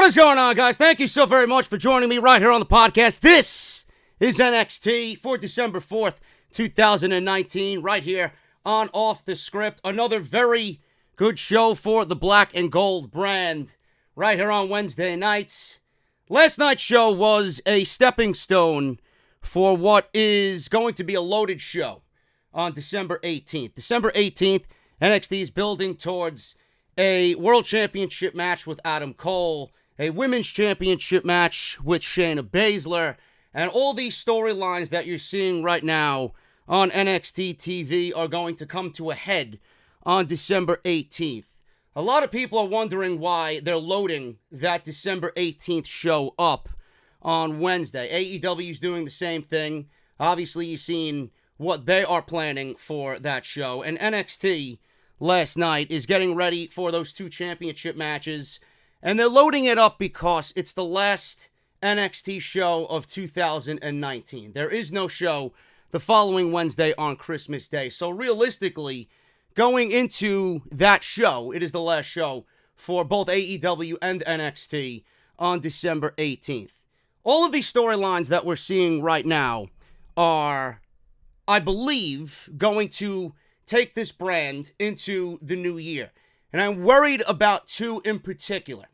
What is going on, guys? Thank you so very much for joining me right here on the podcast. This is NXT for December 4th, 2019, right here on Off the Script. Another very good show for the Black and Gold brand right here on Wednesday nights. Last night's show was a stepping stone for what is going to be a loaded show on December 18th. December 18th, NXT is building towards a World Championship match with Adam Cole, a Women's Championship match with Shayna Baszler, and all these storylines that you're seeing right now on NXT TV are going to come to a head on December 18th. A lot of people are wondering why they're loading that December 18th show up on Wednesday. AEW is doing the same thing. Obviously, you've seen what they are planning for that show. And NXT last night is getting ready for those two championship matches. And they're loading it up because it's the last NXT show of 2019. There is no show the following Wednesday on Christmas Day. So realistically, going into that show, it is the last show for both AEW and NXT on December 18th. All of these storylines that we're seeing right now are, I believe, going to take this brand into the new year. And I'm worried about two in particular.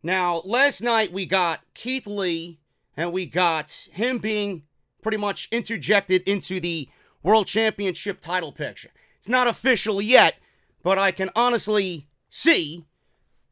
Now, last night we got Keith Lee, and we got him being pretty much interjected into the World Championship title picture. It's not official yet, but I can honestly see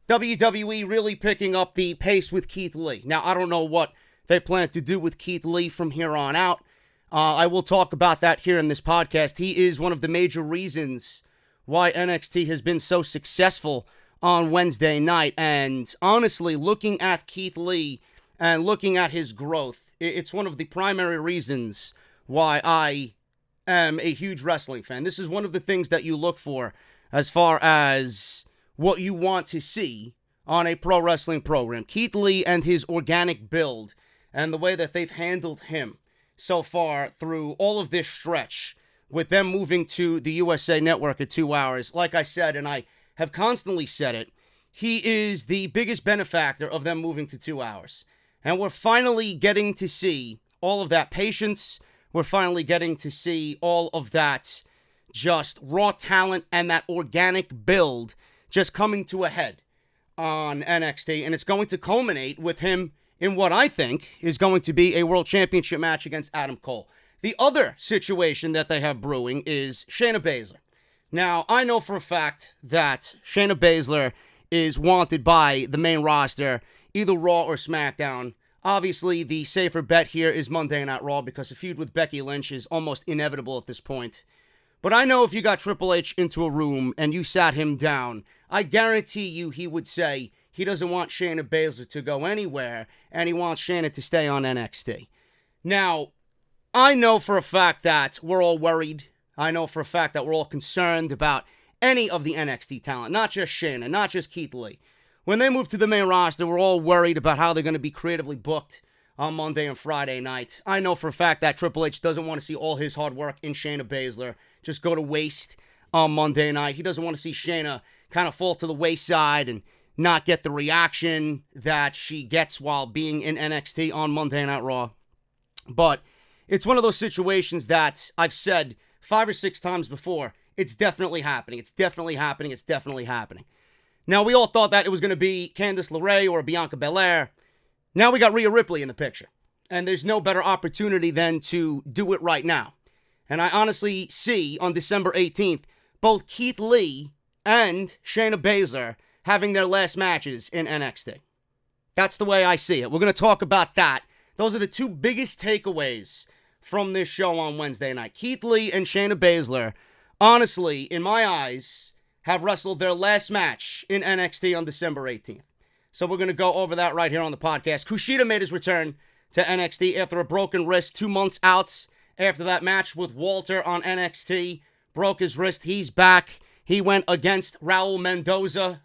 WWE really picking up the pace with Keith Lee. Now, I don't know what they plan to do with Keith Lee from here on out. I will talk about that here in this podcast. He is one of the major reasons why NXT has been so successful on Wednesday night. And honestly, looking at Keith Lee and looking at his growth, it's one of the primary reasons why I am a huge wrestling fan. This is one of the things that you look for as far as what you want to see on a pro wrestling program. Keith Lee and his organic build and the way that they've handled him so far through all of this stretch with them moving to the USA Network at 2 hours. Like I said, and I have constantly said it, he is the biggest benefactor of them moving to 2 hours. And we're finally getting to see all of that patience. We're finally getting to see all of that just raw talent and that organic build just coming to a head on NXT. And it's going to culminate with him in what I think is going to be a World Championship match against Adam Cole. The other situation that they have brewing is Shayna Baszler. Now, I know for a fact that Shayna Baszler is wanted by the main roster, either Raw or SmackDown. Obviously, the safer bet here is Monday Night Raw because a feud with Becky Lynch is almost inevitable at this point. But I know if you got Triple H into a room and you sat him down, I guarantee you he would say he doesn't want Shayna Baszler to go anywhere and he wants Shayna to stay on NXT. Now, I know for a fact that we're all worried. I know for a fact that we're all concerned about any of the NXT talent, not just Shayna, not just Keith Lee. When they move to the main roster, we're all worried about how they're going to be creatively booked on Monday and Friday night. I know for a fact that Triple H doesn't want to see all his hard work in Shayna Baszler just go to waste on Monday night. He doesn't want to see Shayna kind of fall to the wayside and not get the reaction that she gets while being in NXT on Monday Night Raw. But it's one of those situations that I've said 5 or 6 times before. It's definitely happening. It's definitely happening. It's definitely happening. Now, we all thought that it was going to be Candice LeRae or Bianca Belair. Now we got Rhea Ripley in the picture. And there's no better opportunity than to do it right now. And I honestly see on December 18th, both Keith Lee and Shayna Baszler having their last matches in NXT. That's the way I see it. We're going to talk about that. Those are the two biggest takeaways from this show on Wednesday night. Keith Lee and Shayna Baszler, honestly, in my eyes, have wrestled their last match in NXT on December 18th. So we're going to go over that right here on the podcast. Kushida made his return to NXT after a broken wrist 2 months out after that match with Walter on NXT. Broke his wrist. He's back. He went against Raul Mendoza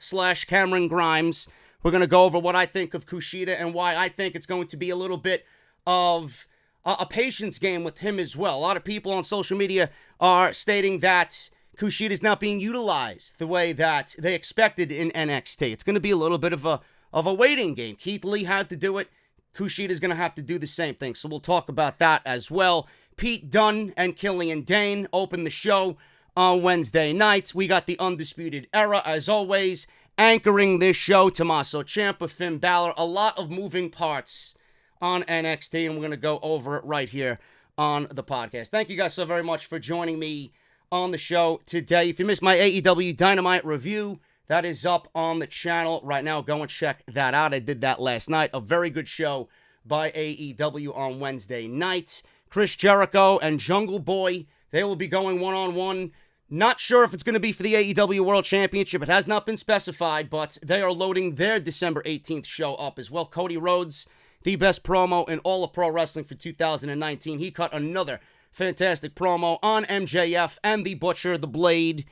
/ Cameron Grimes. We're going to go over what I think of Kushida and why I think it's going to be a little bit of a patience game with him as well. A lot of people on social media are stating that Kushida is not being utilized the way that they expected in NXT. It's going to be a little bit of a of a waiting game. Keith Lee had to do it. Kushida's going to have to do the same thing. So we'll talk about that as well. Pete Dunne and Killian Dain open the show on Wednesday nights. We got the Undisputed Era, as always, anchoring this show. Tommaso Ciampa, Finn Balor, a lot of moving parts on NXT, and we're going to go over it right here on the podcast. Thank you guys so very much for joining me on the show today. If you missed my AEW Dynamite review, that is up on the channel right now. Go and check that out. I did that last night. A very good show by AEW on Wednesday night. Chris Jericho and Jungle Boy, they will be going one-on-one. Not sure if it's going to be for the AEW World Championship. It has not been specified, but they are loading their December 18th show up as well. Cody Rhodes, the best promo in all of pro wrestling for 2019. He cut another fantastic promo on MJF and the Butcher, the Blade,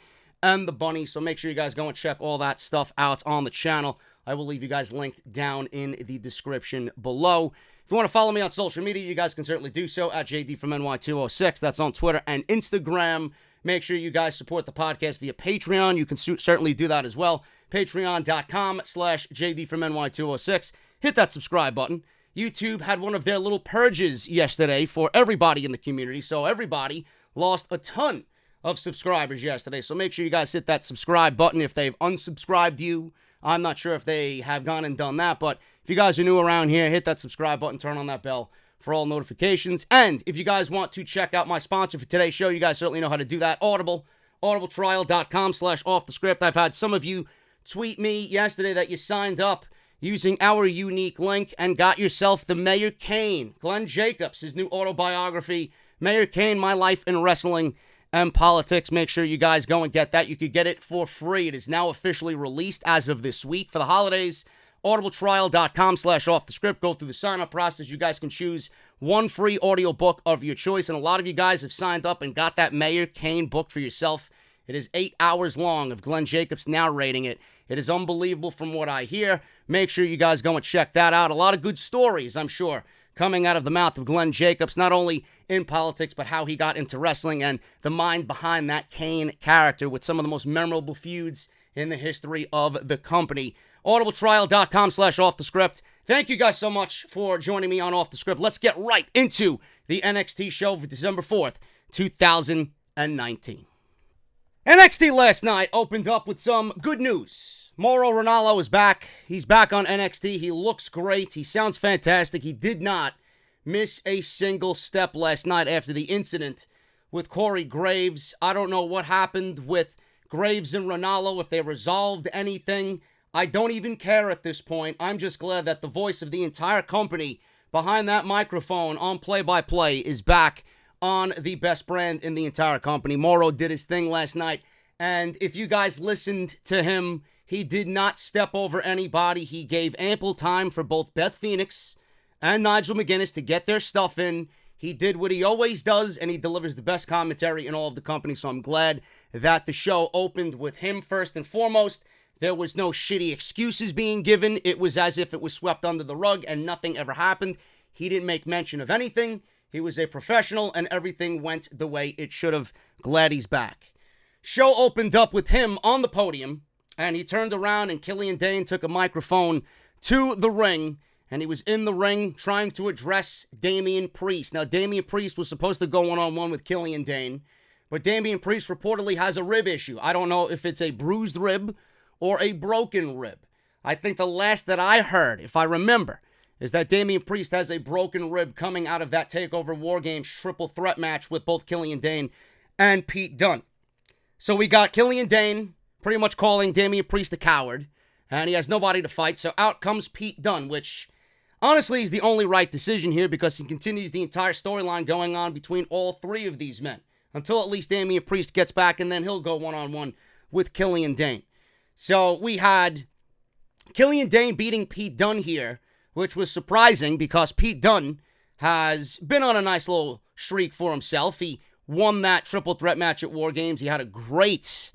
and the Bunny. So make sure you guys go and check all that stuff out on the channel. I will leave you guys linked down in the description below. If you want to follow me on social media, you guys can certainly do so at JD from NY206. That's on Twitter and Instagram. Make sure you guys support the podcast via Patreon. You can certainly do that as well. Patreon.com/JD from NY206. Hit that subscribe button. YouTube had one of their little purges yesterday for everybody in the community. So everybody lost a ton of subscribers yesterday. So make sure you guys hit that subscribe button if they've unsubscribed you. I'm not sure if they have gone and done that, but if you guys are new around here, hit that subscribe button, turn on that bell for all notifications. And if you guys want to check out my sponsor for today's show, you guys certainly know how to do that. Audible, audibletrial.com/offthescript. I've had some of you tweet me yesterday that you signed up using our unique link and got yourself the Mayor Kane, Glenn Jacobs, his new autobiography, Mayor Kane, My Life in Wrestling and Politics. Make sure you guys go and get that. You could get it for free. It is now officially released as of this week for the holidays. audibletrial.com/offthescript. Go through the sign-up process. You guys can choose one free audiobook of your choice, and a lot of you guys have signed up and got that Mayor Kane book for yourself. It is 8 hours long of Glenn Jacobs narrating it. It is unbelievable from what I hear. Make sure you guys go and check that out. A lot of good stories, I'm sure, coming out of the mouth of Glenn Jacobs, not only in politics, but how he got into wrestling and the mind behind that Kane character with some of the most memorable feuds in the history of the company. audibletrial.com/offthescript. Thank you guys so much for joining me on Off the Script. Let's get right into the NXT show for December 4th, 2019. NXT last night opened up with some good news. Mauro Ranallo is back. He's back on NXT. He looks great. He sounds fantastic. He did not miss a single step last night after the incident with Corey Graves. I don't know what happened with Graves and Ranallo, if they resolved anything. I don't even care at this point. I'm just glad that the voice of the entire company behind that microphone on play-by-play is back on the best brand in the entire company. Mauro did his thing last night, and if you guys listened to him, he did not step over anybody. He gave ample time for both Beth Phoenix and Nigel McGuinness to get their stuff in. He did what he always does, and he delivers the best commentary in all of the company, so I'm glad that the show opened with him first and foremost. There was no shitty excuses being given. It was as if it was swept under the rug and nothing ever happened. He didn't make mention of anything. He was a professional, and everything went the way it should have. Glad he's back. Show opened up with him on the podium, and he turned around, and Killian Dain took a microphone to the ring, and he was in the ring trying to address Damian Priest. Now, Damian Priest was supposed to go one-on-one with Killian Dain, but Damian Priest reportedly has a rib issue. I don't know if it's a bruised rib or a broken rib. I think the last that I heard, if I remember, is that Damian Priest has a broken rib coming out of that TakeOver War Games triple threat match with both Killian Dain and Pete Dunne. So we got Killian Dain pretty much calling Damian Priest a coward, and he has nobody to fight, so out comes Pete Dunne, which honestly is the only right decision here because he continues the entire storyline going on between all three of these men until at least Damian Priest gets back, and then he'll go one-on-one with Killian Dain. So we had Killian Dain beating Pete Dunne here, which was surprising because Pete Dunne has been on a nice little streak for himself. He won that triple threat match at War Games. He had a great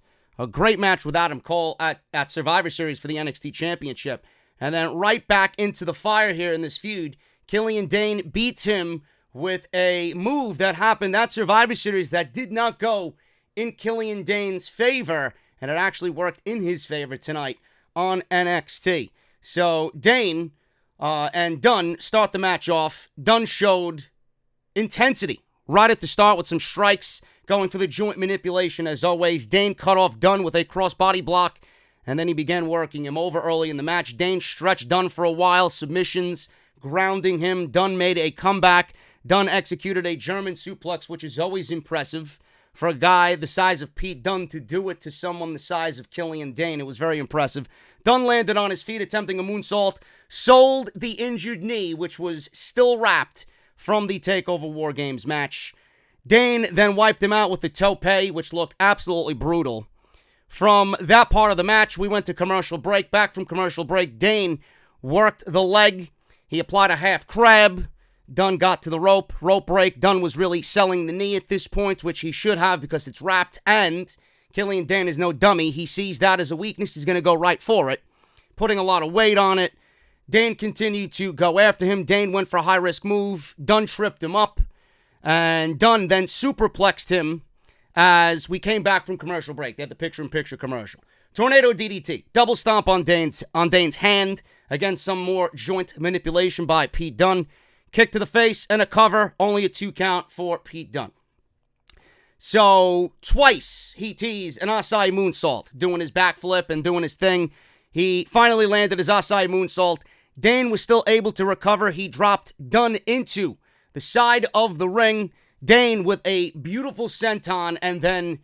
match with Adam Cole at Survivor Series for the NXT Championship. And then right back into the fire here in this feud, Killian Dain beats him with a move that happened at Survivor Series that did not go in Killian Dain's favor, and it actually worked in his favor tonight on NXT. So Dain and Dunne start the match off. Dunne showed intensity right at the start with some strikes, going for the joint manipulation as always. Dain cut off Dunne with a crossbody block, and then he began working him over early in the match. Dain stretched Dunne for a while, submissions, grounding him. Dunne made a comeback. Dunne executed a German suplex, which is always impressive. For a guy the size of Pete Dunne to do it to someone the size of Killian Dain, it was very impressive. Dunne landed on his feet, attempting a moonsault, sold the injured knee, which was still wrapped from the TakeOver War Games match. Dain then wiped him out with the tope, which looked absolutely brutal. From that part of the match, we went to commercial break. Back from commercial break, Dain worked the leg. He applied a half crab. Dunne got to the rope break. Dunne was really selling the knee at this point, which he should have because it's wrapped, and Killian Dain is no dummy. He sees that as a weakness. He's going to go right for it, putting a lot of weight on it. Dain continued to go after him. Dain went for a high-risk move. Dunne tripped him up, and Dunne then superplexed him as we came back from commercial break. They had the picture-in-picture commercial. Tornado DDT, double stomp on Dain's hand. Again, some more joint manipulation by Pete Dunne. Kick to the face and a cover, only a 2 count for Pete Dunne. So, twice he teased an Asai moonsault, doing his backflip and doing his thing. He finally landed his Asai moonsault. Dain was still able to recover. He dropped Dunne into the side of the ring. Dain with a beautiful senton, and then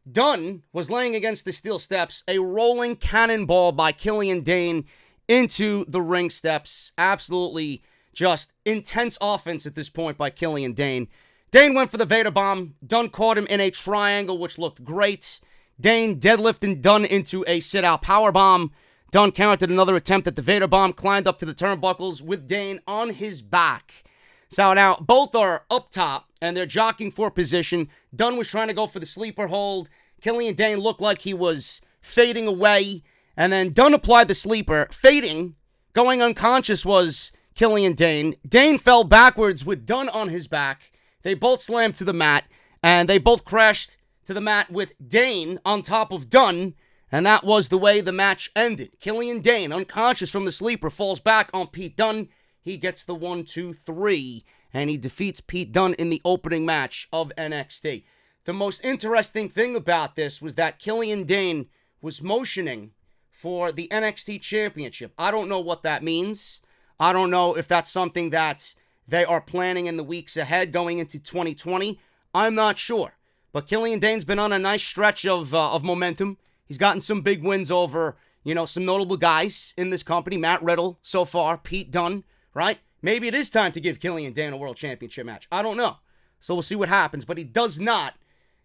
Dunne was laying against the steel steps. A rolling cannonball by Killian Dain into the ring steps. Absolutely just intense offense at this point by Killian Dain. Dain went for the Vader bomb. Dunne caught him in a triangle, which looked great. Dain deadlifted Dunne into a sit-out powerbomb. Dunne countered another attempt at the Vader bomb, climbed up to the turnbuckles with Dain on his back. So now both are up top, and they're jockeying for position. Dunne was trying to go for the sleeper hold. Killian Dain looked like he was fading away, and then Dunne applied the sleeper. Fading, going unconscious was Killian Dain. Dain fell backwards with Dunne on his back. They both slammed to the mat, and they both crashed to the mat with Dain on top of Dunne, and that was the way the match ended. Killian Dain, unconscious from the sleeper, falls back on Pete Dunne. He gets the 1, 2, 3, and he defeats Pete Dunne in the opening match of NXT. The most interesting thing about this was that Killian Dain was motioning for the NXT Championship. I don't know what that means. I don't know if that's something that they are planning in the weeks ahead going into 2020. I'm not sure. But Killian Dain's been on a nice stretch of momentum. He's gotten some big wins over, some notable guys in this company. Matt Riddle so far, Pete Dunne, right? Maybe it is time to give Killian Dain a World Championship match. I don't know. So we'll see what happens. But he does not,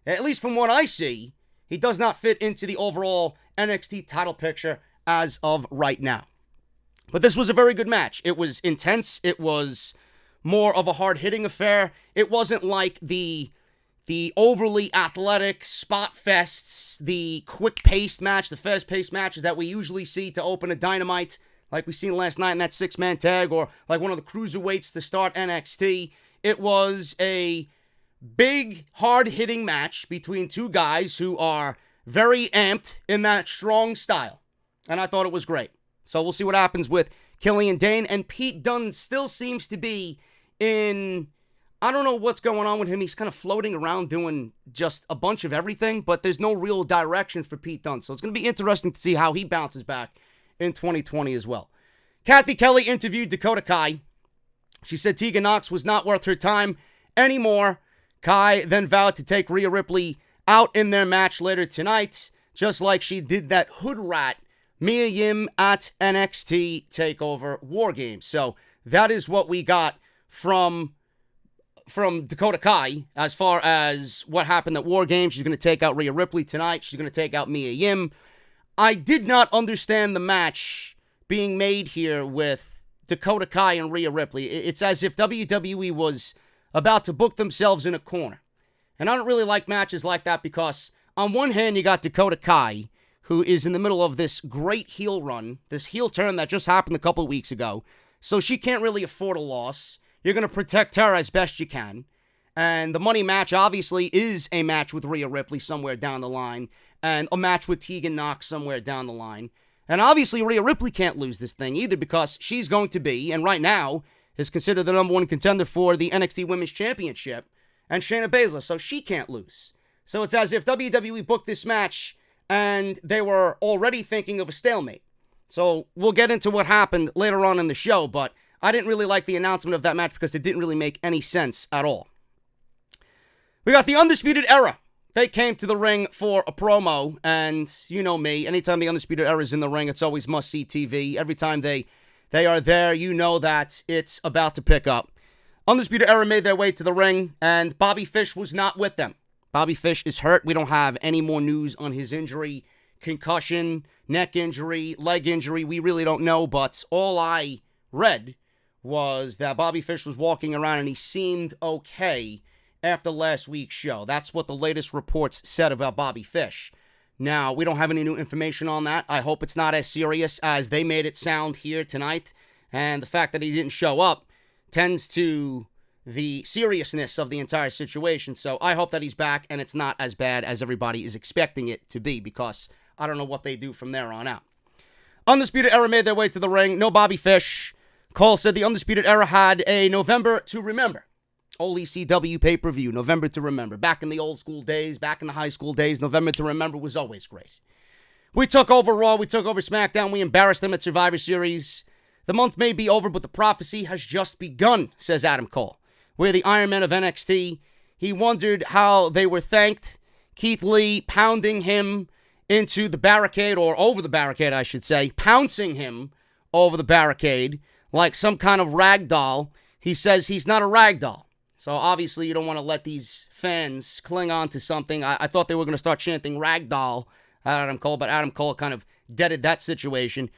at least from what I see, he does not fit into the overall NXT title picture as of right now. But this was a very good match. It was intense. It was more of a hard-hitting affair. It wasn't like the overly athletic spot fests, the quick-paced match, the fast-paced matches that we usually see to open a Dynamite, like we seen last night in that 6-man tag, or like one of the cruiserweights to start NXT. It was a big, hard-hitting match between two guys who are very amped in that strong style. And I thought it was great. So we'll see what happens with Killian Dain. And Pete Dunne still seems to be in, I don't know what's going on with him. He's kind of floating around doing just a bunch of everything, but there's no real direction for Pete Dunne. So it's going to be interesting to see how he bounces back in 2020 as well. Kathy Kelly interviewed Dakota Kai. She said Tegan Nox was not worth her time anymore. Kai then vowed to take Rhea Ripley out in their match later tonight, just like she did that hood rat Mia Yim at NXT TakeOver War Games. So that is what we got from Dakota Kai as far as what happened at War Games. She's going to take out Rhea Ripley tonight. She's going to take out Mia Yim. I did not understand the match being made here with Dakota Kai and Rhea Ripley. It's as if WWE was about to book themselves in a corner. And I don't really like matches like that because on one hand, you got Dakota Kai, who is in the middle of this great heel run, this heel turn that just happened a couple of weeks ago. So she can't really afford a loss. You're going to protect her as best you can. And the money match obviously is a match with Rhea Ripley somewhere down the line, and a match with Tegan Nox somewhere down the line. And obviously, Rhea Ripley can't lose this thing either because she's going to be, and right now, is considered the number one contender for the NXT Women's Championship, and Shayna Baszler, so she can't lose. So it's as if WWE booked this match and they were already thinking of a stalemate. So we'll get into what happened later on in the show, but I didn't really like the announcement of that match because it didn't really make any sense at all. We got the Undisputed Era. They came to the ring for a promo, and you know me, anytime the Undisputed Era is in the ring, it's always must-see TV. Every time they are there, you know that it's about to pick up. Undisputed Era made their way to the ring, and Bobby Fish was not with them. Bobby Fish is hurt. We don't have any more news on his injury, concussion, neck injury, leg injury. We really don't know, but all I read was that Bobby Fish was walking around and he seemed okay after last week's show. That's what the latest reports said about Bobby Fish. Now, we don't have any new information on that. I hope it's not as serious as they made it sound here tonight. And the fact that he didn't show up tends to the seriousness of the entire situation. So I hope that he's back and it's not as bad as everybody is expecting it to be, because I don't know what they do from there on out. Undisputed Era made their way to the ring. No Bobby Fish. Cole said the Undisputed Era had a November to Remember. Old ECW pay-per-view, November to Remember. Back in the old school days, back in the high school days, November to Remember was always great. We took over Raw, we took over SmackDown, we embarrassed them at Survivor Series. The month may be over, but the prophecy has just begun, says Adam Cole. We're the Iron Man of NXT. He wondered how they were thanked. Keith Lee pounding him into the barricade, or over the barricade, I should say, pouncing him over the barricade like some kind of rag doll. He says he's not a rag doll. So obviously you don't want to let these fans cling on to something. I thought they were going to start chanting rag doll at Adam Cole, but Adam Cole kind of deaded that situation.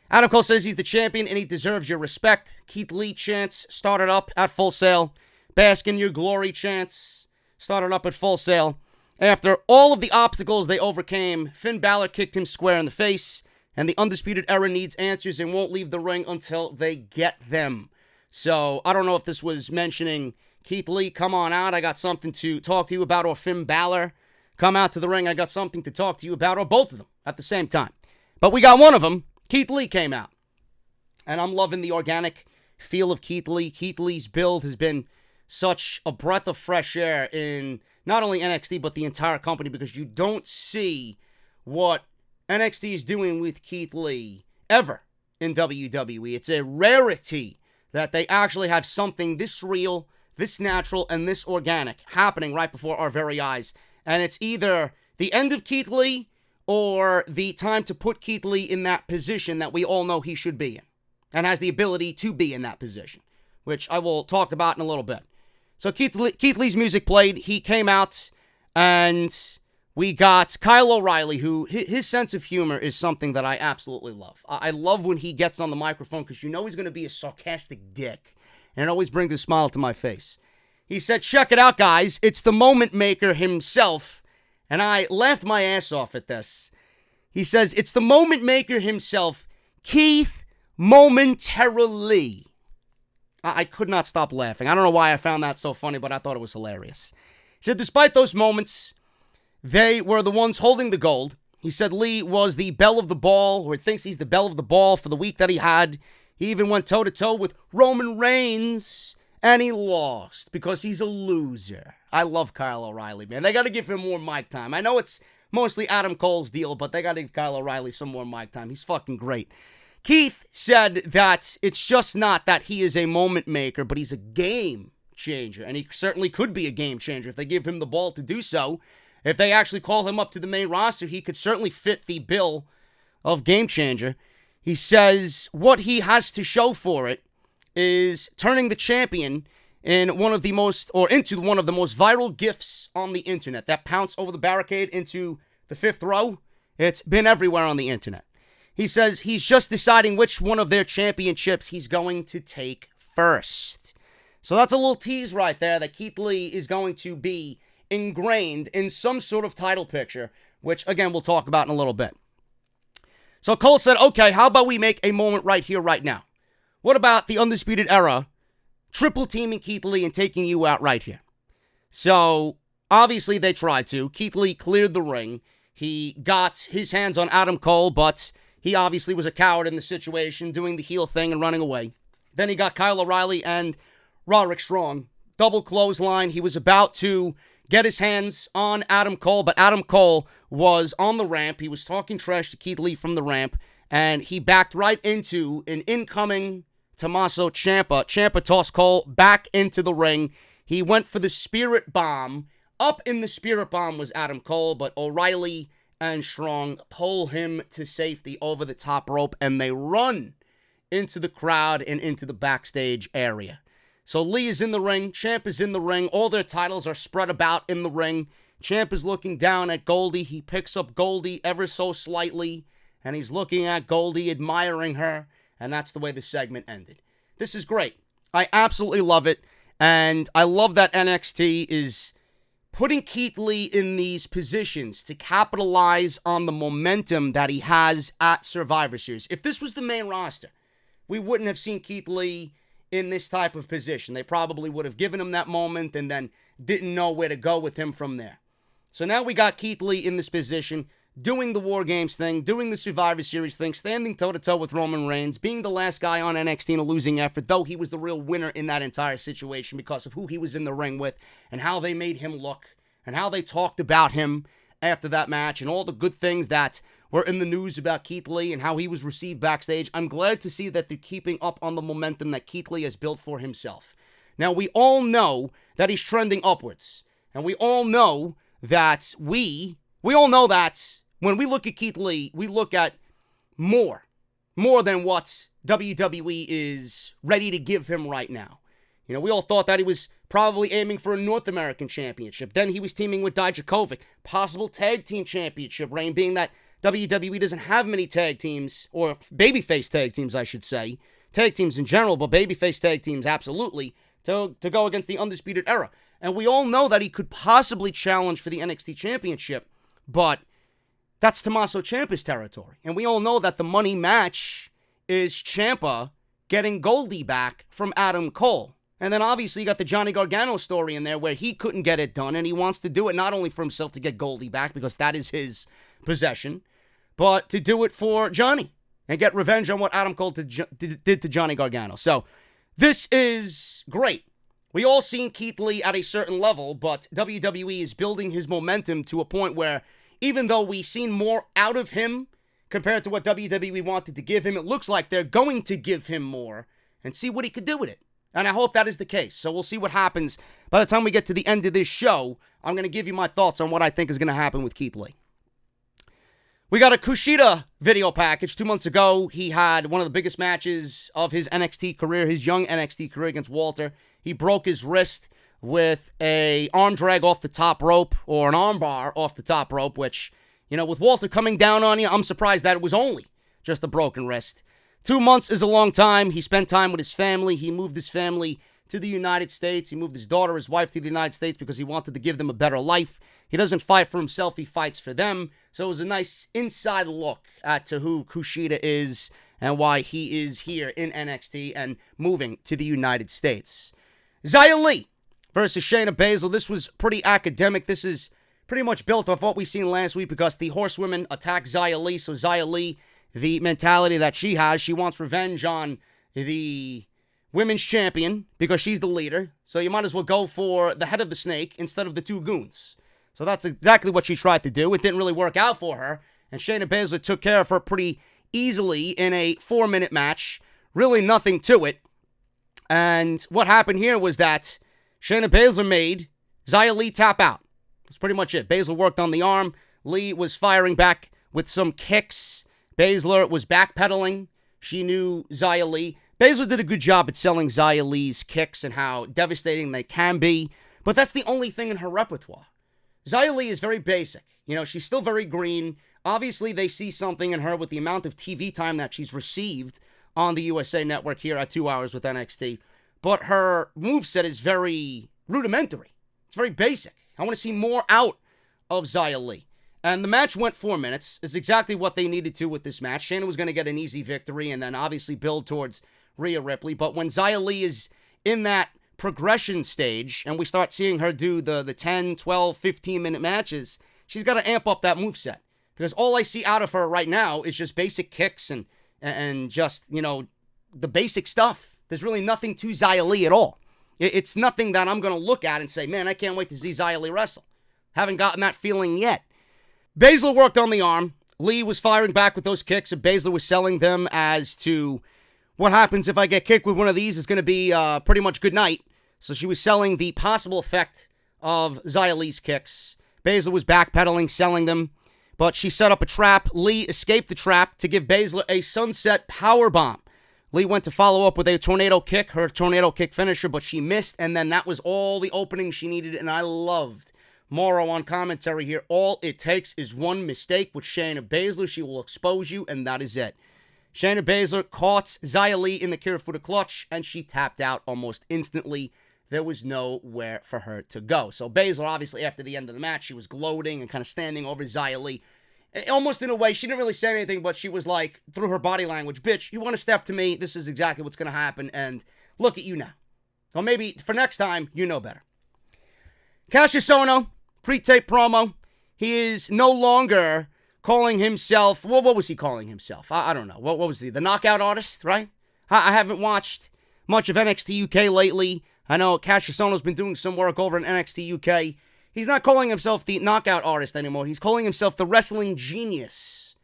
Adam Cole says he's the champion and he deserves your respect. Keith Lee chants started up at Full Sail. Bask in your glory chants started up at Full Sail. After all of the obstacles they overcame, Finn Balor kicked him square in the face, and the Undisputed Era needs answers and won't leave the ring until they get them. So I don't know if this was mentioning Keith Lee, come on out, I got something to talk to you about, or Finn Balor, come out to the ring, I got something to talk to you about, or both of them at the same time. But we got one of them. Keith Lee came out, and I'm loving the organic feel of Keith Lee. Keith Lee's build has been such a breath of fresh air in not only NXT, but the entire company, because you don't see what NXT is doing with Keith Lee ever in WWE. It's a rarity that they actually have something this real, this natural, and this organic happening right before our very eyes. And it's either the end of Keith Lee or the time to put Keith Lee in that position that we all know he should be in and has the ability to be in that position, which I will talk about in a little bit. So Keith Lee's music played. He came out, and we got Kyle O'Reilly, who his sense of humor is something that I absolutely love. I love when he gets on the microphone because you know he's going to be a sarcastic dick, and it always brings a smile to my face. He said, check it out, guys. It's the moment maker himself. And I laughed my ass off at this. He says, it's the moment maker himself, Keith Momentarily. I could not stop laughing. I don't know why I found that so funny, but I thought it was hilarious. He said, despite those moments, they were the ones holding the gold. He said Lee was the belle of the ball, or thinks he's the belle of the ball for the week that he had. He even went toe-to-toe with Roman Reigns, and he lost because he's a loser. I love Kyle O'Reilly, man. They got to give him more mic time. I know it's mostly Adam Cole's deal, but they got to give Kyle O'Reilly some more mic time. He's fucking great. Keith said that it's just not that he is a moment maker, but he's a game changer. And he certainly could be a game changer if they give him the ball to do so. If they actually call him up to the main roster, he could certainly fit the bill of game changer. He says what he has to show for it is turning the champion into one of the most viral gifs on the internet. That pounce over the barricade into the fifth row, it's been everywhere on the internet. He says he's just deciding which one of their championships he's going to take first. So that's a little tease right there that Keith Lee is going to be ingrained in some sort of title picture, which, again, we'll talk about in a little bit. So Cole said, okay, how about we make a moment right here, right now? What about the Undisputed Era triple teaming Keith Lee and taking you out right here? So, obviously, they tried to. Keith Lee cleared the ring. He got his hands on Adam Cole, but He obviously was a coward in the situation, doing the heel thing and running away. Then he got Kyle O'Reilly and Roderick Strong. Double clothesline. He was about to get his hands on Adam Cole, but Adam Cole was on the ramp. He was talking trash to Keith Lee from the ramp, and he backed right into an incoming Tommaso Ciampa. Ciampa tossed Cole back into the ring. He went for the Spirit Bomb. Up in the Spirit Bomb was Adam Cole, but O'Reilly and Strong pull him to safety over the top rope, and they run into the crowd and into the backstage area. So Lee is in the ring, Ciampa is in the ring, all their titles are spread about in the ring. Ciampa is looking down at Goldie. He picks up Goldie ever so slightly, and he's looking at Goldie, admiring her, and that's the way the segment ended. This is great. I absolutely love it, and I love that NXT is putting Keith Lee in these positions to capitalize on the momentum that he has at Survivor Series. If this was the main roster, we wouldn't have seen Keith Lee in this type of position. They probably would have given him that moment and then didn't know where to go with him from there. So now we got Keith Lee in this position, doing the War Games thing, doing the Survivor Series thing, standing toe-to-toe with Roman Reigns, being the last guy on NXT in a losing effort, though he was the real winner in that entire situation because of who he was in the ring with and how they made him look and how they talked about him after that match and all the good things that were in the news about Keith Lee and how he was received backstage. I'm glad to see that they're keeping up on the momentum that Keith Lee has built for himself. Now, we all know that he's trending upwards. And we all know that we all know that when we look at Keith Lee, we look at more than what WWE is ready to give him right now. You know, we all thought that he was probably aiming for a North American championship. Then he was teaming with Dijakovic, possible tag team championship reign, being that WWE doesn't have many tag teams, or babyface tag teams, I should say. Tag teams in general, but babyface tag teams, absolutely, to go against the Undisputed Era. And we all know that he could possibly challenge for the NXT Championship, but that's Tommaso Ciampa's territory. And we all know that the money match is Ciampa getting Goldie back from Adam Cole. And then obviously you got the Johnny Gargano story in there where he couldn't get it done, and he wants to do it not only for himself to get Goldie back, because that is his possession, but to do it for Johnny and get revenge on what Adam Cole did to Johnny Gargano. So this is great. We all seen Keith Lee at a certain level, but WWE is building his momentum to a point where even though we've seen more out of him compared to what WWE wanted to give him, it looks like they're going to give him more and see what he could do with it. And I hope that is the case. So we'll see what happens. By the time we get to the end of this show, I'm going to give you my thoughts on what I think is going to happen with Keith Lee. We got a Kushida video package. 2 months ago, he had one of the biggest matches of his NXT career, his young NXT career against Walter. He broke his wrist with a arm drag off the top rope, or an arm bar off the top rope, which, you know, with Walter coming down on you, I'm surprised that it was only just a broken wrist. 2 months is a long time. He spent time with his family. He moved his family to the United States. He moved his daughter, his wife to the United States because he wanted to give them a better life. He doesn't fight for himself. He fights for them. So it was a nice inside look at who Kushida is and why he is here in NXT and moving to the United States. Xia Li versus Shayna Baszler. This was pretty academic. This is pretty much built off what we seen last week because the horsewomen attacked Xia Li. So Xia Li, the mentality that she has, she wants revenge on the women's champion because she's the leader. So you might as well go for the head of the snake instead of the two goons. So that's exactly what she tried to do. It didn't really work out for her. And Shayna Baszler took care of her pretty easily in a 4-minute match. Really nothing to it. And what happened here was that Shayna Baszler made Xia Li tap out. That's pretty much it. Baszler worked on the arm. Lee was firing back with some kicks. Baszler was backpedaling. She knew Xia Li. Baszler did a good job at selling Xia Li's kicks and how devastating they can be. But that's the only thing in her repertoire. Xia Li is very basic. You know, she's still very green. Obviously, they see something in her with the amount of TV time that she's received on the USA Network here at 2 Hours with NXT. But her moveset is very rudimentary. It's very basic. I want to see more out of Xia Li. And the match went 4 minutes. It's exactly what they needed to with this match. Shayna was going to get an easy victory and then obviously build towards Rhea Ripley. But when Xia Li is in that progression stage and we start seeing her do the 10, 12, 15-minute matches, she's got to amp up that moveset Because all I see out of her right now is just basic kicks and just, the basic stuff. There's really nothing to Xia Li at all. It's nothing that I'm going to look at and say, man, I can't wait to see Xia Li wrestle. Haven't gotten that feeling yet. Baszler worked on the arm. Li was firing back with those kicks, and Baszler was selling them as to what happens if I get kicked with one of these. It's going to be pretty much good night. So she was selling the possible effect of Xia Li's kicks. Baszler was backpedaling, selling them, but she set up a trap. Li escaped the trap to give Baszler a sunset powerbomb. Li went to follow up with a tornado kick, her tornado kick finisher, but she missed, and then that was all the opening she needed, and I loved Mauro on commentary here. All it takes is one mistake with Shayna Baszler. She will expose you, and that is it. Shayna Baszler caught Xia Li in the Kirifuda clutch, and she tapped out almost instantly. There was nowhere for her to go. So Baszler, obviously, after the end of the match, she was gloating and kind of standing over Xia Li. Almost in a way, she didn't really say anything, but she was like, through her body language, bitch, you want to step to me? This is exactly what's going to happen, and look at you now. So maybe for next time, you know better. Cassius Ohno, pre-tape promo. He is no longer calling himself, what was he calling himself? I don't know. What was he? The knockout artist, right? I haven't watched much of NXT UK lately. I know Cassius Ohno's been doing some work over in NXT UK. He's not calling himself the knockout artist anymore. He's calling himself the wrestling genius.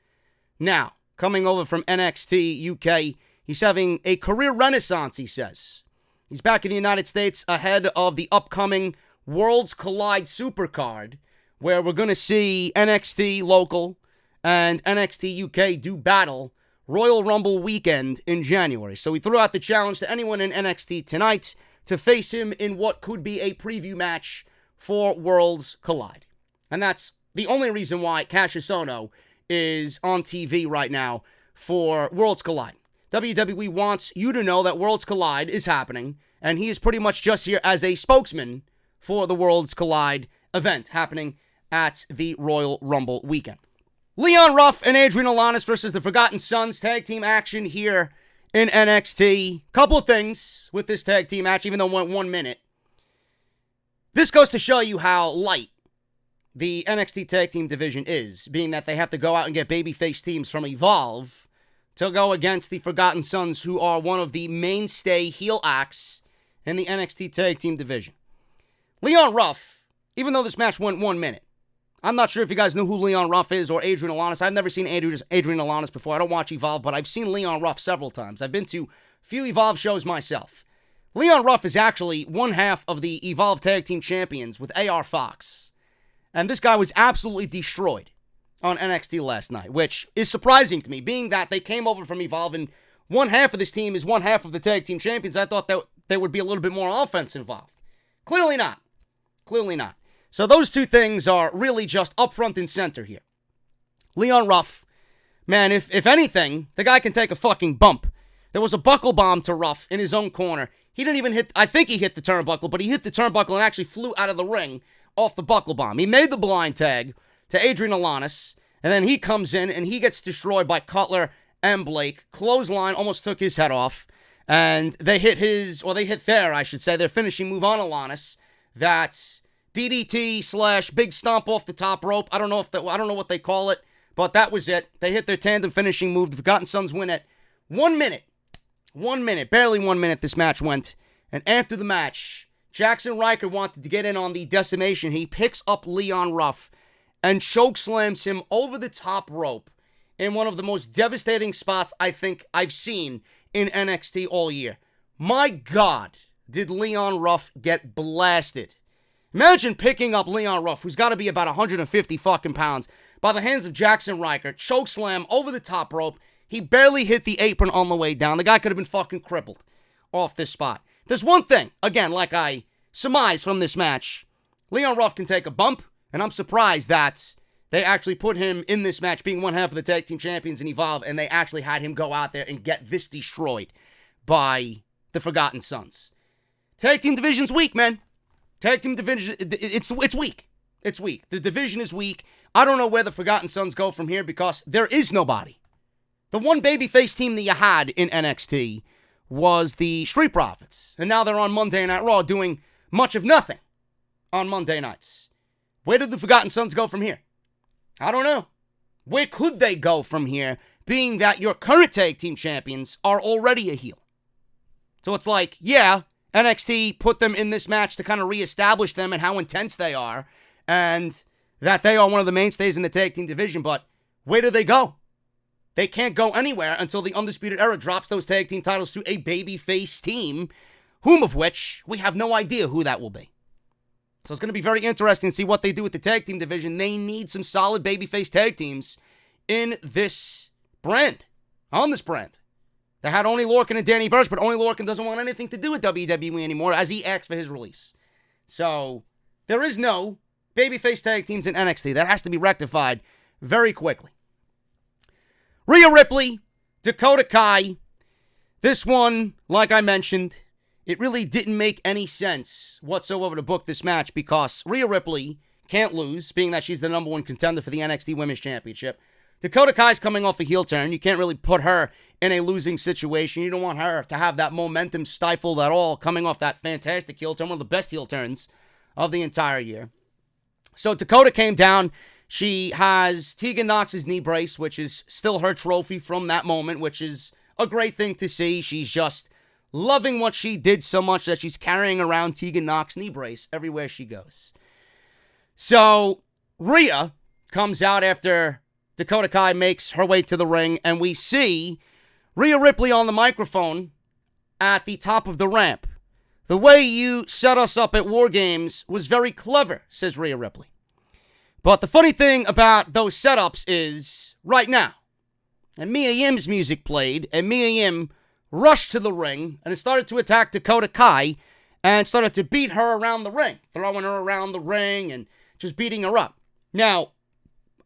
Now, coming over from NXT UK, he's having a career renaissance, he says. He's back in the United States ahead of the upcoming Worlds Collide Supercard, where we're going to see NXT local and NXT UK do battle Royal Rumble weekend in January. So he threw out the challenge to anyone in NXT tonight to face him in what could be a preview match for Worlds Collide. And that's the only reason why Cassius Ohno is on TV right now for Worlds Collide. WWE wants you to know that Worlds Collide is happening, and he is pretty much just here as a spokesman for the Worlds Collide event happening at the Royal Rumble weekend. Leon Ruff and Adrian Alanis versus the Forgotten Sons tag team action here in NXT. Couple of things with this tag team match, even though it went 1 minute. This goes to show you how light the NXT tag team division is, being that they have to go out and get babyface teams from Evolve to go against the Forgotten Sons, who are one of the mainstay heel acts in the NXT tag team division. Leon Ruff, even though this match went 1 minute, I'm not sure if you guys know who Leon Ruff is or Adrian Alanis. I've never seen Adrian Alanis before. I don't watch Evolve, but I've seen Leon Ruff several times. I've been to a few Evolve shows myself. Leon Ruff is actually one half of the Evolve Tag Team Champions with AR Fox. And this guy was absolutely destroyed on NXT last night, which is surprising to me, being that they came over from Evolve and one half of this team is one half of the Tag Team Champions. I thought that there would be a little bit more offense involved. Clearly not. Clearly not. So those two things are really just up front and center here. Leon Ruff, man, if anything, the guy can take a fucking bump. There was a buckle bomb to Ruff in his own corner. He didn't even hit, I think he hit the turnbuckle, but he hit the turnbuckle and actually flew out of the ring off the buckle bomb. He made the blind tag to Adrian Alanis, and then he comes in and he gets destroyed by Cutler and Blake. Clothesline almost took his head off, and they hit their finishing move on Alanis. That's DDT / big stomp off the top rope. I don't know what they call it, but that was it. They hit their tandem finishing move. The Forgotten Sons win at 1 minute. 1 minute, barely 1 minute this match went. And after the match, Jackson Ryker wanted to get in on the decimation. He picks up Leon Ruff and chokeslams him over the top rope in one of the most devastating spots I think I've seen in NXT all year. My God, did Leon Ruff get blasted. Imagine picking up Leon Ruff, who's got to be about 150 fucking pounds, by the hands of Jackson Ryker, chokeslam over the top rope. He barely hit the apron on the way down. The guy could have been fucking crippled off this spot. There's one thing, again, like I surmise from this match, Leon Ruff can take a bump, and I'm surprised that they actually put him in this match being one half of the tag team champions in Evolve, and they actually had him go out there and get this destroyed by the Forgotten Sons. Tag team division's weak, man. Tag team division, it's weak. It's weak. The division is weak. I don't know where the Forgotten Sons go from here because there is nobody. The one babyface team that you had in NXT was the Street Profits. And now they're on Monday Night Raw doing much of nothing on Monday nights. Where did the Forgotten Sons go from here? I don't know. Where could they go from here, being that your current tag team champions are already a heel? So it's like, yeah, NXT put them in this match to kind of reestablish them and how intense they are, and that they are one of the mainstays in the tag team division, but where do they go? They can't go anywhere until the Undisputed Era drops those tag team titles to a babyface team, whom of which we have no idea who that will be. So it's going to be very interesting to see what they do with the tag team division. They need some solid babyface tag teams in this brand, on this brand. They had Oney Lorcan and Danny Burch, but Oney Lorcan doesn't want anything to do with WWE anymore as he asked for his release. So there is no babyface tag teams in NXT. That has to be rectified very quickly. Rhea Ripley, Dakota Kai. This one, like I mentioned, it really didn't make any sense whatsoever to book this match because Rhea Ripley can't lose, being that she's the number one contender for the NXT Women's Championship. Dakota Kai's coming off a heel turn. You can't really put her in a losing situation. You don't want her to have that momentum stifled at all, coming off that fantastic heel turn, one of the best heel turns of the entire year. So Dakota came down. She has Tegan Nox's knee brace, which is still her trophy from that moment, which is a great thing to see. She's just loving what she did so much that she's carrying around Tegan Nox's knee brace everywhere she goes. So Rhea comes out after Dakota Kai makes her way to the ring, and we see Rhea Ripley on the microphone at the top of the ramp. The way you set us up at War Games was very clever, says Rhea Ripley. But the funny thing about those setups is, right now, and Mia Yim's music played, and Mia Yim rushed to the ring and started to attack Dakota Kai and started to beat her around the ring, throwing her around the ring and just beating her up. Now,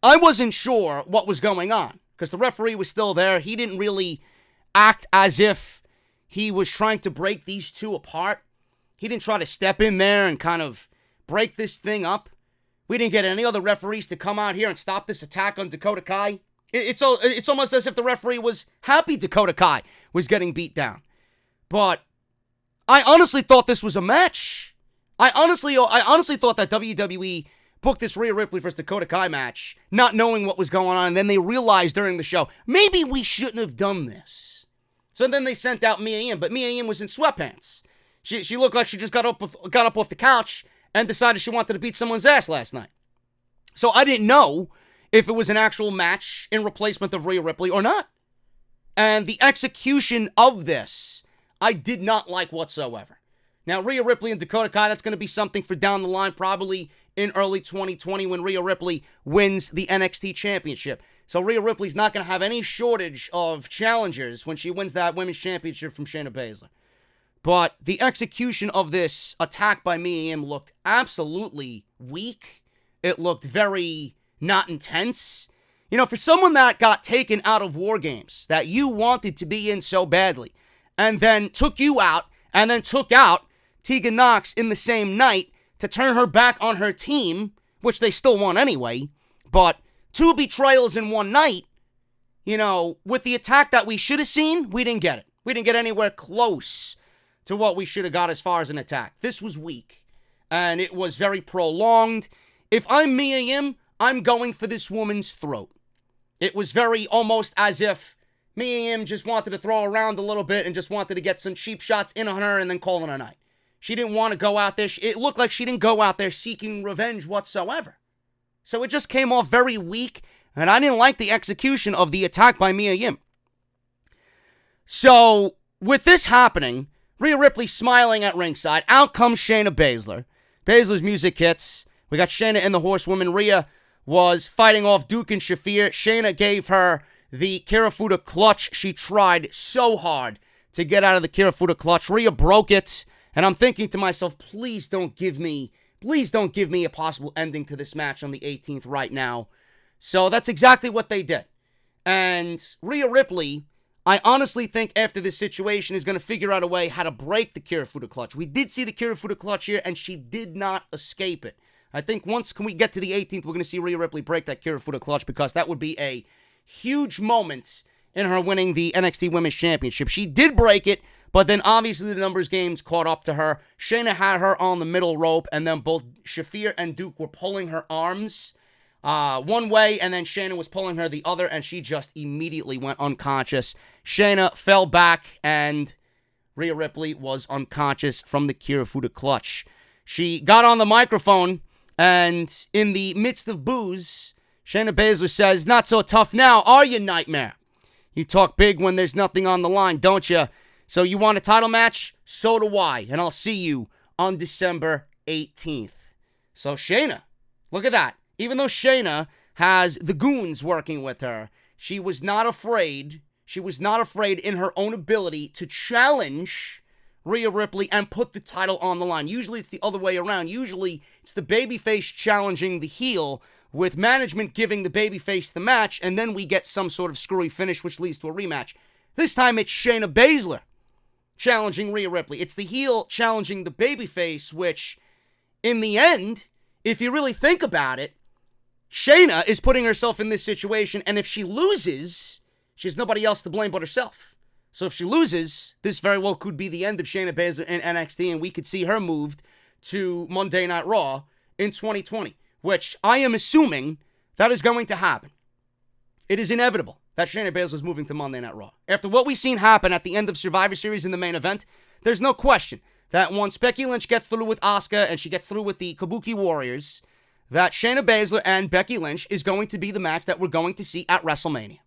I wasn't sure what was going on because the referee was still there. He didn't really act as if he was trying to break these two apart. He didn't try to step in there and kind of break this thing up. We didn't get any other referees to come out here and stop this attack on Dakota Kai. It's almost as if the referee was happy Dakota Kai was getting beat down. But I honestly thought this was a match. I honestly thought that WWE booked this Rhea Ripley versus Dakota Kai match, not knowing what was going on, and then they realized during the show, maybe we shouldn't have done this. So then they sent out Mia Yim, but Mia Yim was in sweatpants. She looked like she just got up off the couch and decided she wanted to beat someone's ass last night. So I didn't know if it was an actual match in replacement of Rhea Ripley or not. And the execution of this, I did not like whatsoever. Now, Rhea Ripley and Dakota Kai, that's going to be something for down the line, probably in early 2020 when Rhea Ripley wins the NXT Championship. So Rhea Ripley's not going to have any shortage of challengers when she wins that Women's Championship from Shayna Baszler. But the execution of this attack by Mia Yim looked absolutely weak. It looked very not intense. You know, for someone that got taken out of War Games, that you wanted to be in so badly, and then took you out, and then took out Tegan Nox in the same night to turn her back on her team, which they still won anyway, but 2 betrayals in one night, you know, with the attack that we should have seen, we didn't get it. We didn't get anywhere close to what we should have got as far as an attack. This was weak, and it was very prolonged. If I'm Mia Yim, I'm going for this woman's throat. It was very almost as if Mia Yim just wanted to throw around a little bit and just wanted to get some cheap shots in on her and then call it a night. She didn't want to go out there. It looked like she didn't go out there seeking revenge whatsoever. So it just came off very weak, and I didn't like the execution of the attack by Mia Yim. So with this happening, Rhea Ripley smiling at ringside. Out comes Shayna Baszler. Baszler's music hits. We got Shayna and the Horsewoman. Rhea was fighting off Duke and Shafir. Shayna gave her the Kirifuda clutch. She tried so hard to get out of the Kirifuda clutch. Rhea broke it. And I'm thinking to myself, please don't give me a possible ending to this match on the 18th right now. So that's exactly what they did. And Rhea Ripley, I honestly think after this situation is going to figure out a way how to break the Kirifuda clutch. We did see the Kirifuda clutch here, and she did not escape it. I think once we get to the 18th, we're going to see Rhea Ripley break that Kirifuda clutch because that would be a huge moment in her winning the NXT Women's Championship. She did break it, but then obviously the numbers games caught up to her. Shayna had her on the middle rope, and then both Shafir and Duke were pulling her arms one way, and then Shayna was pulling her the other, and she just immediately went unconscious. Shayna fell back, and Rhea Ripley was unconscious from the Kirifuda clutch. She got on the microphone, and in the midst of boos, Shayna Baszler says, "Not so tough now, are you, Nightmare? You talk big when there's nothing on the line, don't you? So you want a title match? So do I, and I'll see you on December 18th. So Shayna, look at that. Even though Shayna has the goons working with her, she was not afraid. She was not afraid in her own ability to challenge Rhea Ripley and put the title on the line. Usually it's the other way around. Usually it's the babyface challenging the heel, with management giving the babyface the match, and then we get some sort of screwy finish which leads to a rematch. This time it's Shayna Baszler challenging Rhea Ripley. It's the heel challenging the babyface, which, in the end, if you really think about it, Shayna is putting herself in this situation, and if she loses, she has nobody else to blame but herself. So if she loses, this very well could be the end of Shayna Baszler in NXT, and we could see her moved to Monday Night Raw in 2020, which I am assuming that is going to happen. It is inevitable that Shayna Baszler is moving to Monday Night Raw. After what we've seen happen at the end of Survivor Series in the main event, there's no question that once Becky Lynch gets through with Asuka and she gets through with the Kabuki Warriors, that Shayna Baszler and Becky Lynch is going to be the match that we're going to see at WrestleMania.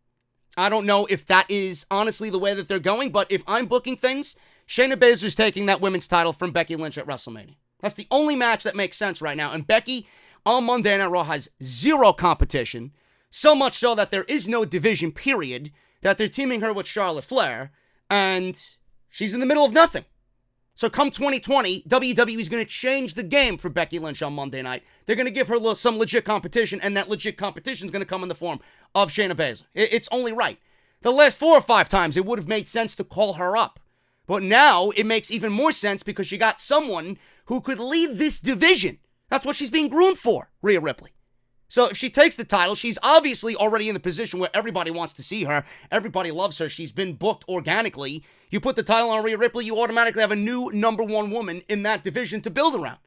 I don't know if that is honestly the way that they're going, but if I'm booking things, Shayna Baszler's taking that women's title from Becky Lynch at WrestleMania. That's the only match that makes sense right now, and Becky on Monday Night Raw has zero competition, so much so that there is no division, period, that they're teaming her with Charlotte Flair, and she's in the middle of nothing. So come 2020, WWE is going to change the game for Becky Lynch on Monday night. They're going to give her some legit competition, and that legit competition is going to come in the form of Shayna Baszler. It's only right. The last 4 or 5 times, it would have made sense to call her up. But now, it makes even more sense because you got someone who could lead this division. That's what she's being groomed for, Rhea Ripley. So if she takes the title, she's obviously already in the position where everybody wants to see her. Everybody loves her. She's been booked organically. You put the title on Rhea Ripley, you automatically have a new number one woman in that division to build around.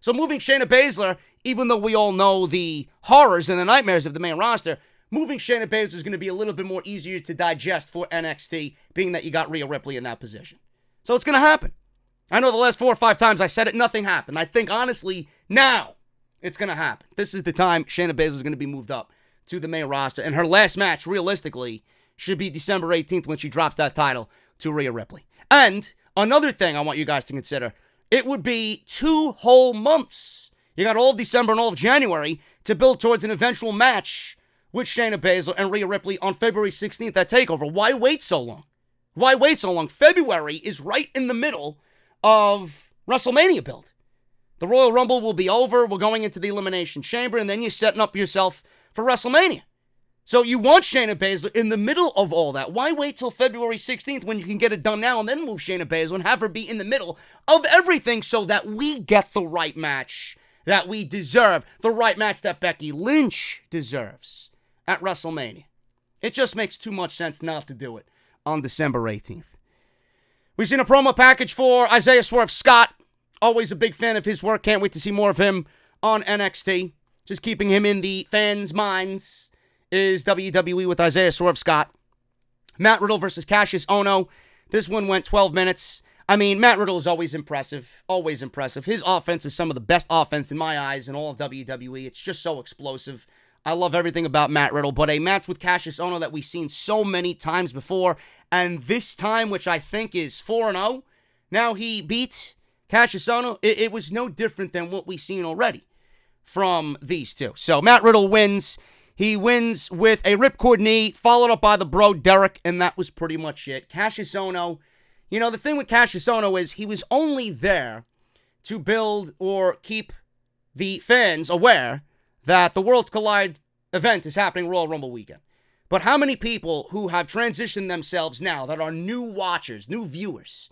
So moving Shayna Baszler, even though we all know the horrors and the nightmares of the main roster, moving Shayna Baszler is going to be a little bit more easier to digest for NXT, being that you got Rhea Ripley in that position. So it's going to happen. I know the last 4 or 5 times I said it, nothing happened. I think, honestly, now it's going to happen. This is the time Shayna Baszler is going to be moved up to the main roster. And her last match, realistically, should be December 18th when she drops that title to Rhea Ripley. And another thing I want you guys to consider, it would be 2 whole months. You got all of December and all of January to build towards an eventual match with Shayna Baszler and Rhea Ripley on February 16th at TakeOver. Why wait so long? Why wait so long? February is right in the middle of WrestleMania build. The Royal Rumble will be over. We're going into the Elimination Chamber, and then you're setting up yourself for WrestleMania. So you want Shayna Baszler in the middle of all that. Why wait till February 16th when you can get it done now and then move Shayna Baszler and have her be in the middle of everything so that we get the right match that we deserve, the right match that Becky Lynch deserves at WrestleMania. It just makes too much sense not to do it on December 18th. We've seen a promo package for Isaiah Swerve Scott. Always a big fan of his work. Can't wait to see more of him on NXT. Just keeping him in the fans' minds is WWE with Isaiah Swerve Scott. Matt Riddle versus Cassius Ohno. This one went 12 minutes. I mean, Matt Riddle is always impressive. Always impressive. His offense is some of the best offense in my eyes in all of WWE. It's just so explosive. I love everything about Matt Riddle, but a match with Cassius Ohno that we've seen so many times before, and this time, which I think is 4-0, now he beats Cassius Ohno. It was no different than what we've seen already from these two. So Matt Riddle wins. He wins with a ripcord knee, followed up by the bro Derek, and that was pretty much it. Cassius Ohno, you know, the thing with Cassius Ohno is he was only there to build or keep the fans aware that the Worlds Collide event is happening Royal Rumble weekend. But how many people who have transitioned themselves now that are new watchers, new viewers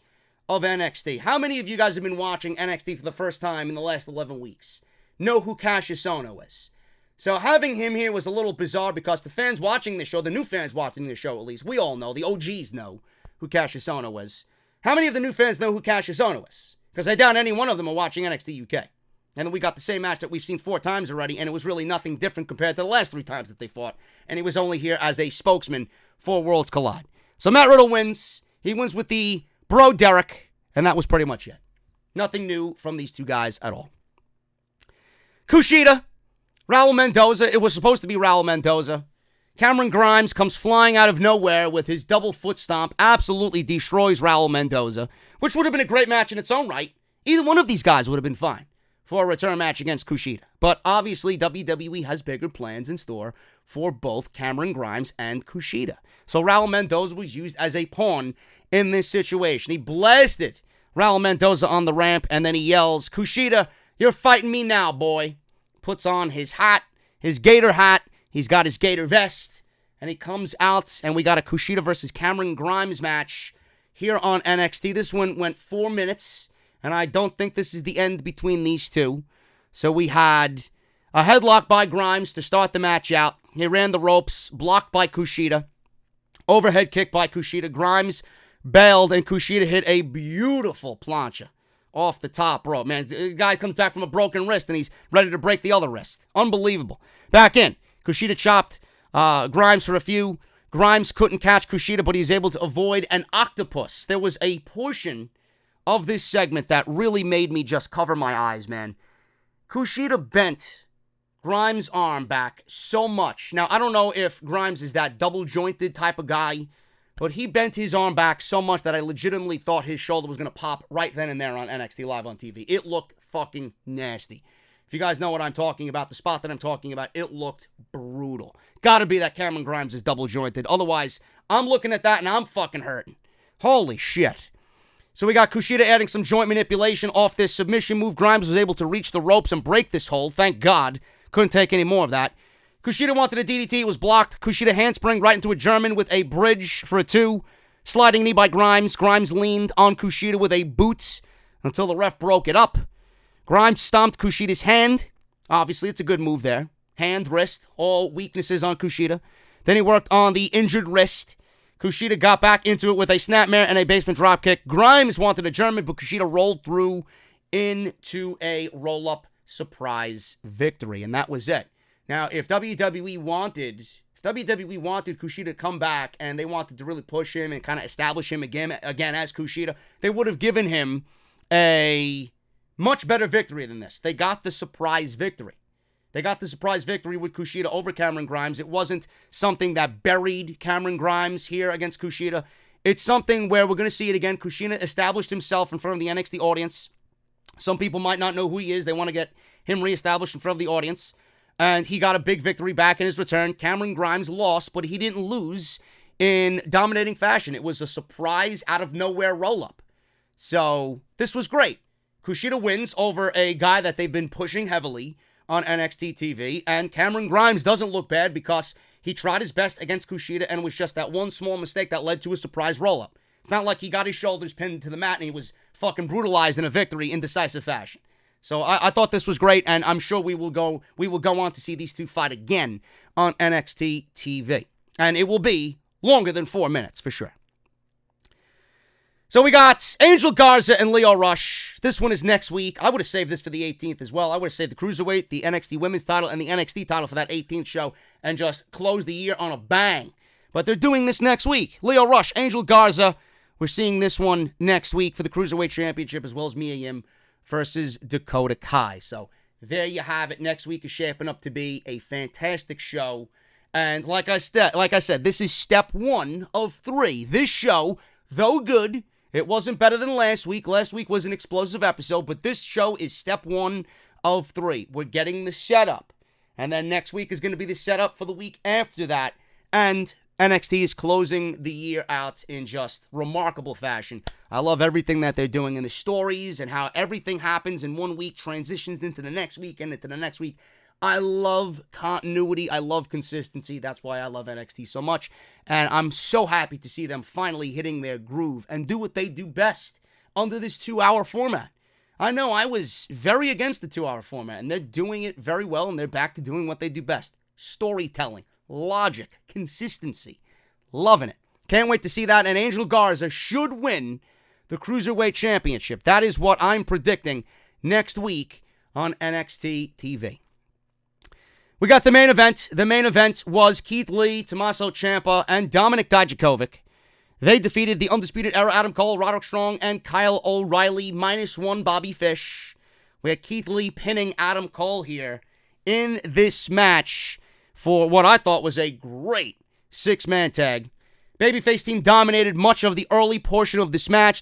of NXT, how many of you guys have been watching NXT for the first time in the last 11 weeks, know who Cassius Ohno is? So having him here was a little bizarre because the fans watching the show, the new fans watching the show at least, we all know, the OGs know who Cassius Ohno is. How many of the new fans know who Cassius Ohno is? Because I doubt any one of them are watching NXT UK. And then we got the same match that we've seen 4 times already, and it was really nothing different compared to the last 3 times that they fought. And he was only here as a spokesman for Worlds Collide. So Matt Riddle wins. He wins with the Bro Derek, and that was pretty much it. Nothing new from these two guys at all. Kushida, Raul Mendoza. It was supposed to be Raul Mendoza. Cameron Grimes comes flying out of nowhere with his double foot stomp. Absolutely destroys Raul Mendoza, which would have been a great match in its own right. Either one of these guys would have been fine for a return match against Kushida. But obviously, WWE has bigger plans in store for both Cameron Grimes and Kushida. So Raul Mendoza was used as a pawn in this situation. He blasted Raul Mendoza on the ramp, and then he yells, "Kushida, you're fighting me now, boy." Puts on his hat, his gator hat. He's got his gator vest, and he comes out, and we got a Kushida versus Cameron Grimes match here on NXT. This one went 4 minutes, and I don't think this is the end between these two. So we had a headlock by Grimes to start the match out. He ran the ropes, blocked by Kushida. Overhead kick by Kushida. Grimes bailed, and Kushida hit a beautiful plancha off the top rope. Man, the guy comes back from a broken wrist, and he's ready to break the other wrist. Unbelievable. Back in. Kushida chopped Grimes for a few. Grimes couldn't catch Kushida, but he was able to avoid an octopus. There was a portion of this segment that really made me just cover my eyes, man. Kushida bent Grimes' arm back so much. Now, I don't know if Grimes is that double-jointed type of guy, but he bent his arm back so much that I legitimately thought his shoulder was going to pop right then and there on NXT Live on TV. It looked fucking nasty. If you guys know what I'm talking about, the spot that I'm talking about, it looked brutal. Gotta be that Cameron Grimes is double-jointed. Otherwise, I'm looking at that and I'm fucking hurting. Holy shit. So we got Kushida adding some joint manipulation off this submission move. Grimes was able to reach the ropes and break this hold. Thank God. Couldn't take any more of that. Kushida wanted a DDT. It was blocked. Kushida handspring right into a German with a bridge for a 2. Sliding knee by Grimes. Grimes leaned on Kushida with a boot until the ref broke it up. Grimes stomped Kushida's hand. Obviously, it's a good move there. Hand, wrist, all weaknesses on Kushida. Then he worked on the injured wrist. Kushida got back into it with a snapmare and a basement dropkick. Grimes wanted a German, but Kushida rolled through into a roll-up surprise victory, and that was it. Now, if WWE wanted Kushida to come back and they wanted to really push him and kind of establish him again as Kushida, they would have given him a much better victory than this. They got the surprise victory. They got the surprise victory with Kushida over Cameron Grimes. It wasn't something that buried Cameron Grimes here against Kushida. It's something where we're going to see it again. Kushida established himself in front of the NXT audience. Some people might not know who he is. They want to get him reestablished in front of the audience. And he got a big victory back in his return. Cameron Grimes lost, but he didn't lose in dominating fashion. It was a surprise out of nowhere roll-up. So this was great. Kushida wins over a guy that they've been pushing heavily on NXT TV, and Cameron Grimes doesn't look bad because he tried his best against Kushida, and it was just that one small mistake that led to a surprise roll-up. It's not like he got his shoulders pinned to the mat and he was fucking brutalized in a victory in decisive fashion. So I thought this was great, and I'm sure we will go on to see these two fight again on NXT TV. And it will be longer than 4 minutes, for sure. So we got Angel Garza and Lio Rush. This one is next week. I would have saved this for the 18th as well. I would have saved the Cruiserweight, the NXT Women's title, and the NXT title for that 18th show and just close the year on a bang. But they're doing this next week. Lio Rush, Angel Garza. We're seeing this one next week for the Cruiserweight Championship, as well as Mia Yim versus Dakota Kai. So there you have it. Next week is shaping up to be a fantastic show. And like I said, this is step 1 of 3. This show, though good, it wasn't better than last week. Last week was an explosive episode, but this show is step 1 of 3. We're getting the setup. And then next week is going to be the setup for the week after that. And NXT is closing the year out in just remarkable fashion. I love everything that they're doing in the stories and how everything happens in one week, transitions into the next week and into the next week. I love continuity. I love consistency. That's why I love NXT so much. And I'm so happy to see them finally hitting their groove and do what they do best under this 2-hour format. I know I was very against the 2-hour format, and they're doing it very well, and they're back to doing what they do best. Storytelling, logic, consistency. Loving it. Can't wait to see that. And Angel Garza should win the Cruiserweight Championship. That is what I'm predicting next week on NXT TV. We got the main event. The main event was Keith Lee, Tommaso Ciampa, and Dominik Dijakovic. They defeated the Undisputed Era, Adam Cole, Roderick Strong, and Kyle O'Reilly, -1 Bobby Fish. We had Keith Lee pinning Adam Cole here in this match for what I thought was a great six-man tag. Babyface team dominated much of the early portion of this match.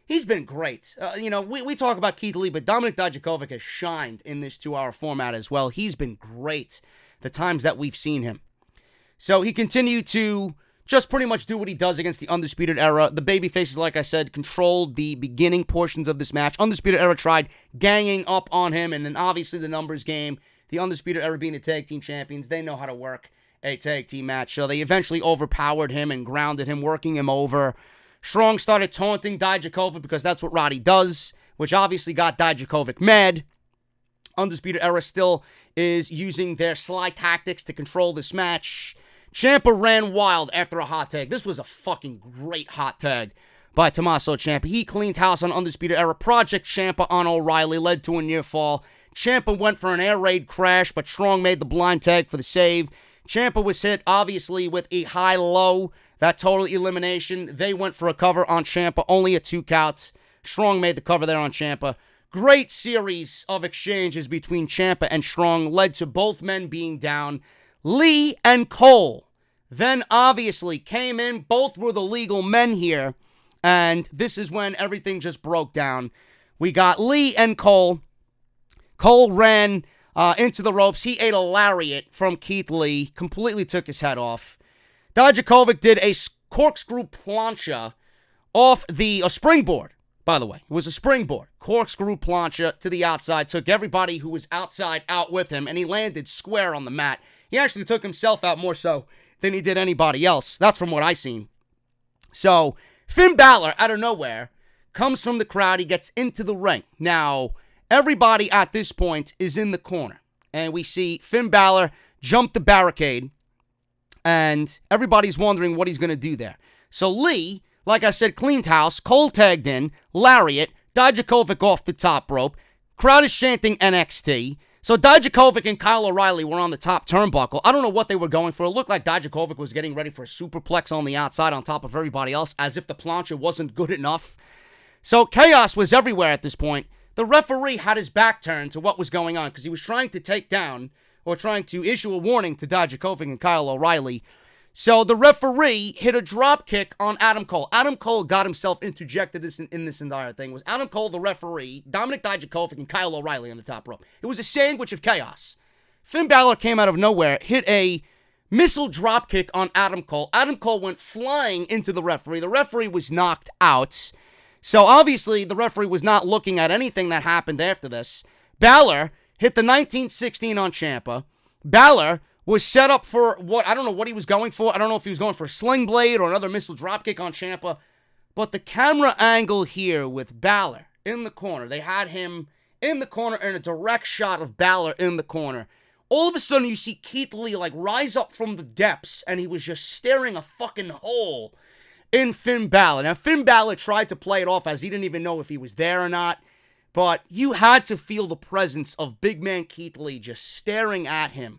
He's been great. We talk about Keith Lee, but Dominik Dijakovic has shined in this 2-hour format as well. He's been great the times that we've seen him. So he continued to just pretty much do what he does against the Undisputed Era. The babyfaces, like I said, controlled the beginning portions of this match. Undisputed Era tried ganging up on him, and then obviously the numbers game. The Undisputed Era being the tag team champions, they know how to work a tag team match. So they eventually overpowered him and grounded him, working him over. Strong started taunting Dijakovic because that's what Roddy does, which obviously got Dijakovic mad. Undisputed Era still is using their sly tactics to control this match. Ciampa ran wild after a hot tag. This was a fucking great hot tag by Tommaso Ciampa. He cleaned house on Undisputed Era. Project Ciampa on O'Reilly led to a near fall. Ciampa went for an air raid crash, but Strong made the blind tag for the save. Ciampa was hit, obviously, with a high-low. That total elimination. They went for a cover on Ciampa, only a 2 count. Strong made the cover there on Ciampa. Great series of exchanges between Ciampa and Strong led to both men being down. Lee and Cole then obviously came in. Both were the legal men here. And this is when everything just broke down. We got Lee and Cole. Cole ran into the ropes. He ate a lariat from Keith Lee. Completely took his head off. Dijakovic did a corkscrew plancha off a springboard, by the way. It was a springboard. Corkscrew plancha to the outside. Took everybody who was outside out with him, and he landed square on the mat. He actually took himself out more so than he did anybody else. That's from what I seen. So, Finn Balor, out of nowhere, comes from the crowd. He gets into the ring. Now, everybody at this point is in the corner. And we see Finn Balor jump the barricade. And everybody's wondering what he's going to do there. So Lee, like I said, cleaned house. Cole tagged in. Lariat. Dijakovic off the top rope. Crowd is chanting NXT. So Dijakovic and Kyle O'Reilly were on the top turnbuckle. I don't know what they were going for. It looked like Dijakovic was getting ready for a superplex on the outside on top of everybody else, as if the plancha wasn't good enough. So chaos was everywhere at this point. The referee had his back turned to what was going on because he was trying to take down or trying to issue a warning to Dijakovic and Kyle O'Reilly. So the referee hit a drop kick on Adam Cole. Adam Cole got himself interjected in this entire thing. It was Adam Cole, the referee, Dominik Dijakovic, and Kyle O'Reilly on the top rope. It was a sandwich of chaos. Finn Balor came out of nowhere, hit a missile drop kick on Adam Cole. Adam Cole went flying into the referee. The referee was knocked out. So obviously the referee was not looking at anything that happened after this. Balor hit the 1916 on Ciampa. Balor was set up for I don't know what he was going for. I don't know if he was going for a sling blade or another missile dropkick on Ciampa. But the camera angle here with Balor in the corner, they had him in the corner in a direct shot of Balor in the corner. All of a sudden you see Keith Lee rise up from the depths and he was just staring a fucking hole in Finn Balor. Now Finn Balor tried to play it off as he didn't even know if he was there or not. But you had to feel the presence of big man Keith Lee just staring at him.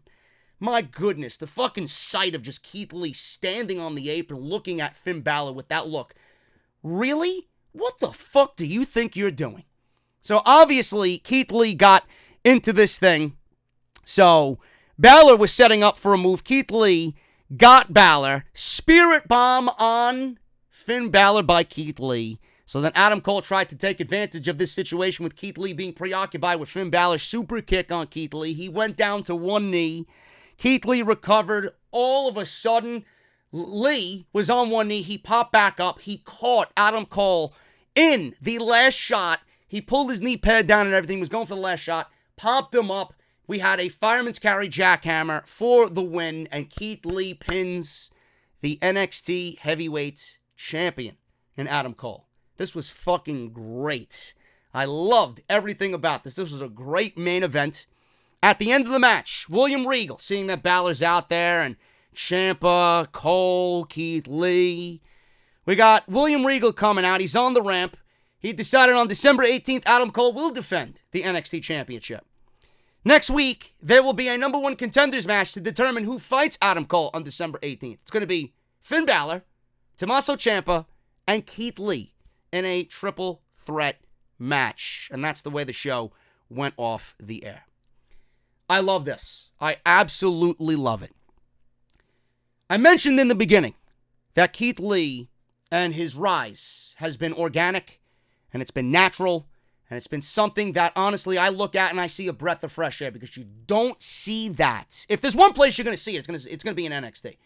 My goodness, the fucking sight of just Keith Lee standing on the apron looking at Finn Balor with that look. Really? What the fuck do you think you're doing? So obviously, Keith Lee got into this thing. So Balor was setting up for a move. Keith Lee got Balor. Spirit bomb on Finn Balor by Keith Lee. So then Adam Cole tried to take advantage of this situation with Keith Lee being preoccupied with Finn Balor. Super kick on Keith Lee. He went down to one knee. Keith Lee recovered. All of a sudden, Lee was on one knee. He popped back up. He caught Adam Cole in the last shot. He pulled his knee pad down and everything. He was going for the last shot. Popped him up. We had a fireman's carry jackhammer for the win. And Keith Lee pins the NXT heavyweight champion in Adam Cole. This was fucking great. I loved everything about this. This was a great main event. At the end of the match, William Regal, seeing that Balor's out there, and Ciampa, Cole, Keith Lee. We got William Regal coming out. He's on the ramp. he decided on December 18th, Adam Cole will defend the NXT Championship. Next week, there will be a number one contenders match to determine who fights Adam Cole on December 18th. It's going to be Finn Balor, Tommaso Ciampa, and Keith Lee in a triple threat match. And that's the way the show went off the air. I love this. I absolutely love it. I mentioned in the beginning that Keith Lee and his rise has been organic, and it's been natural, and it's been something that, honestly, I look at and I see a breath of fresh air because you don't see that. If there's one place you're going to see it, it's going to be in NXT.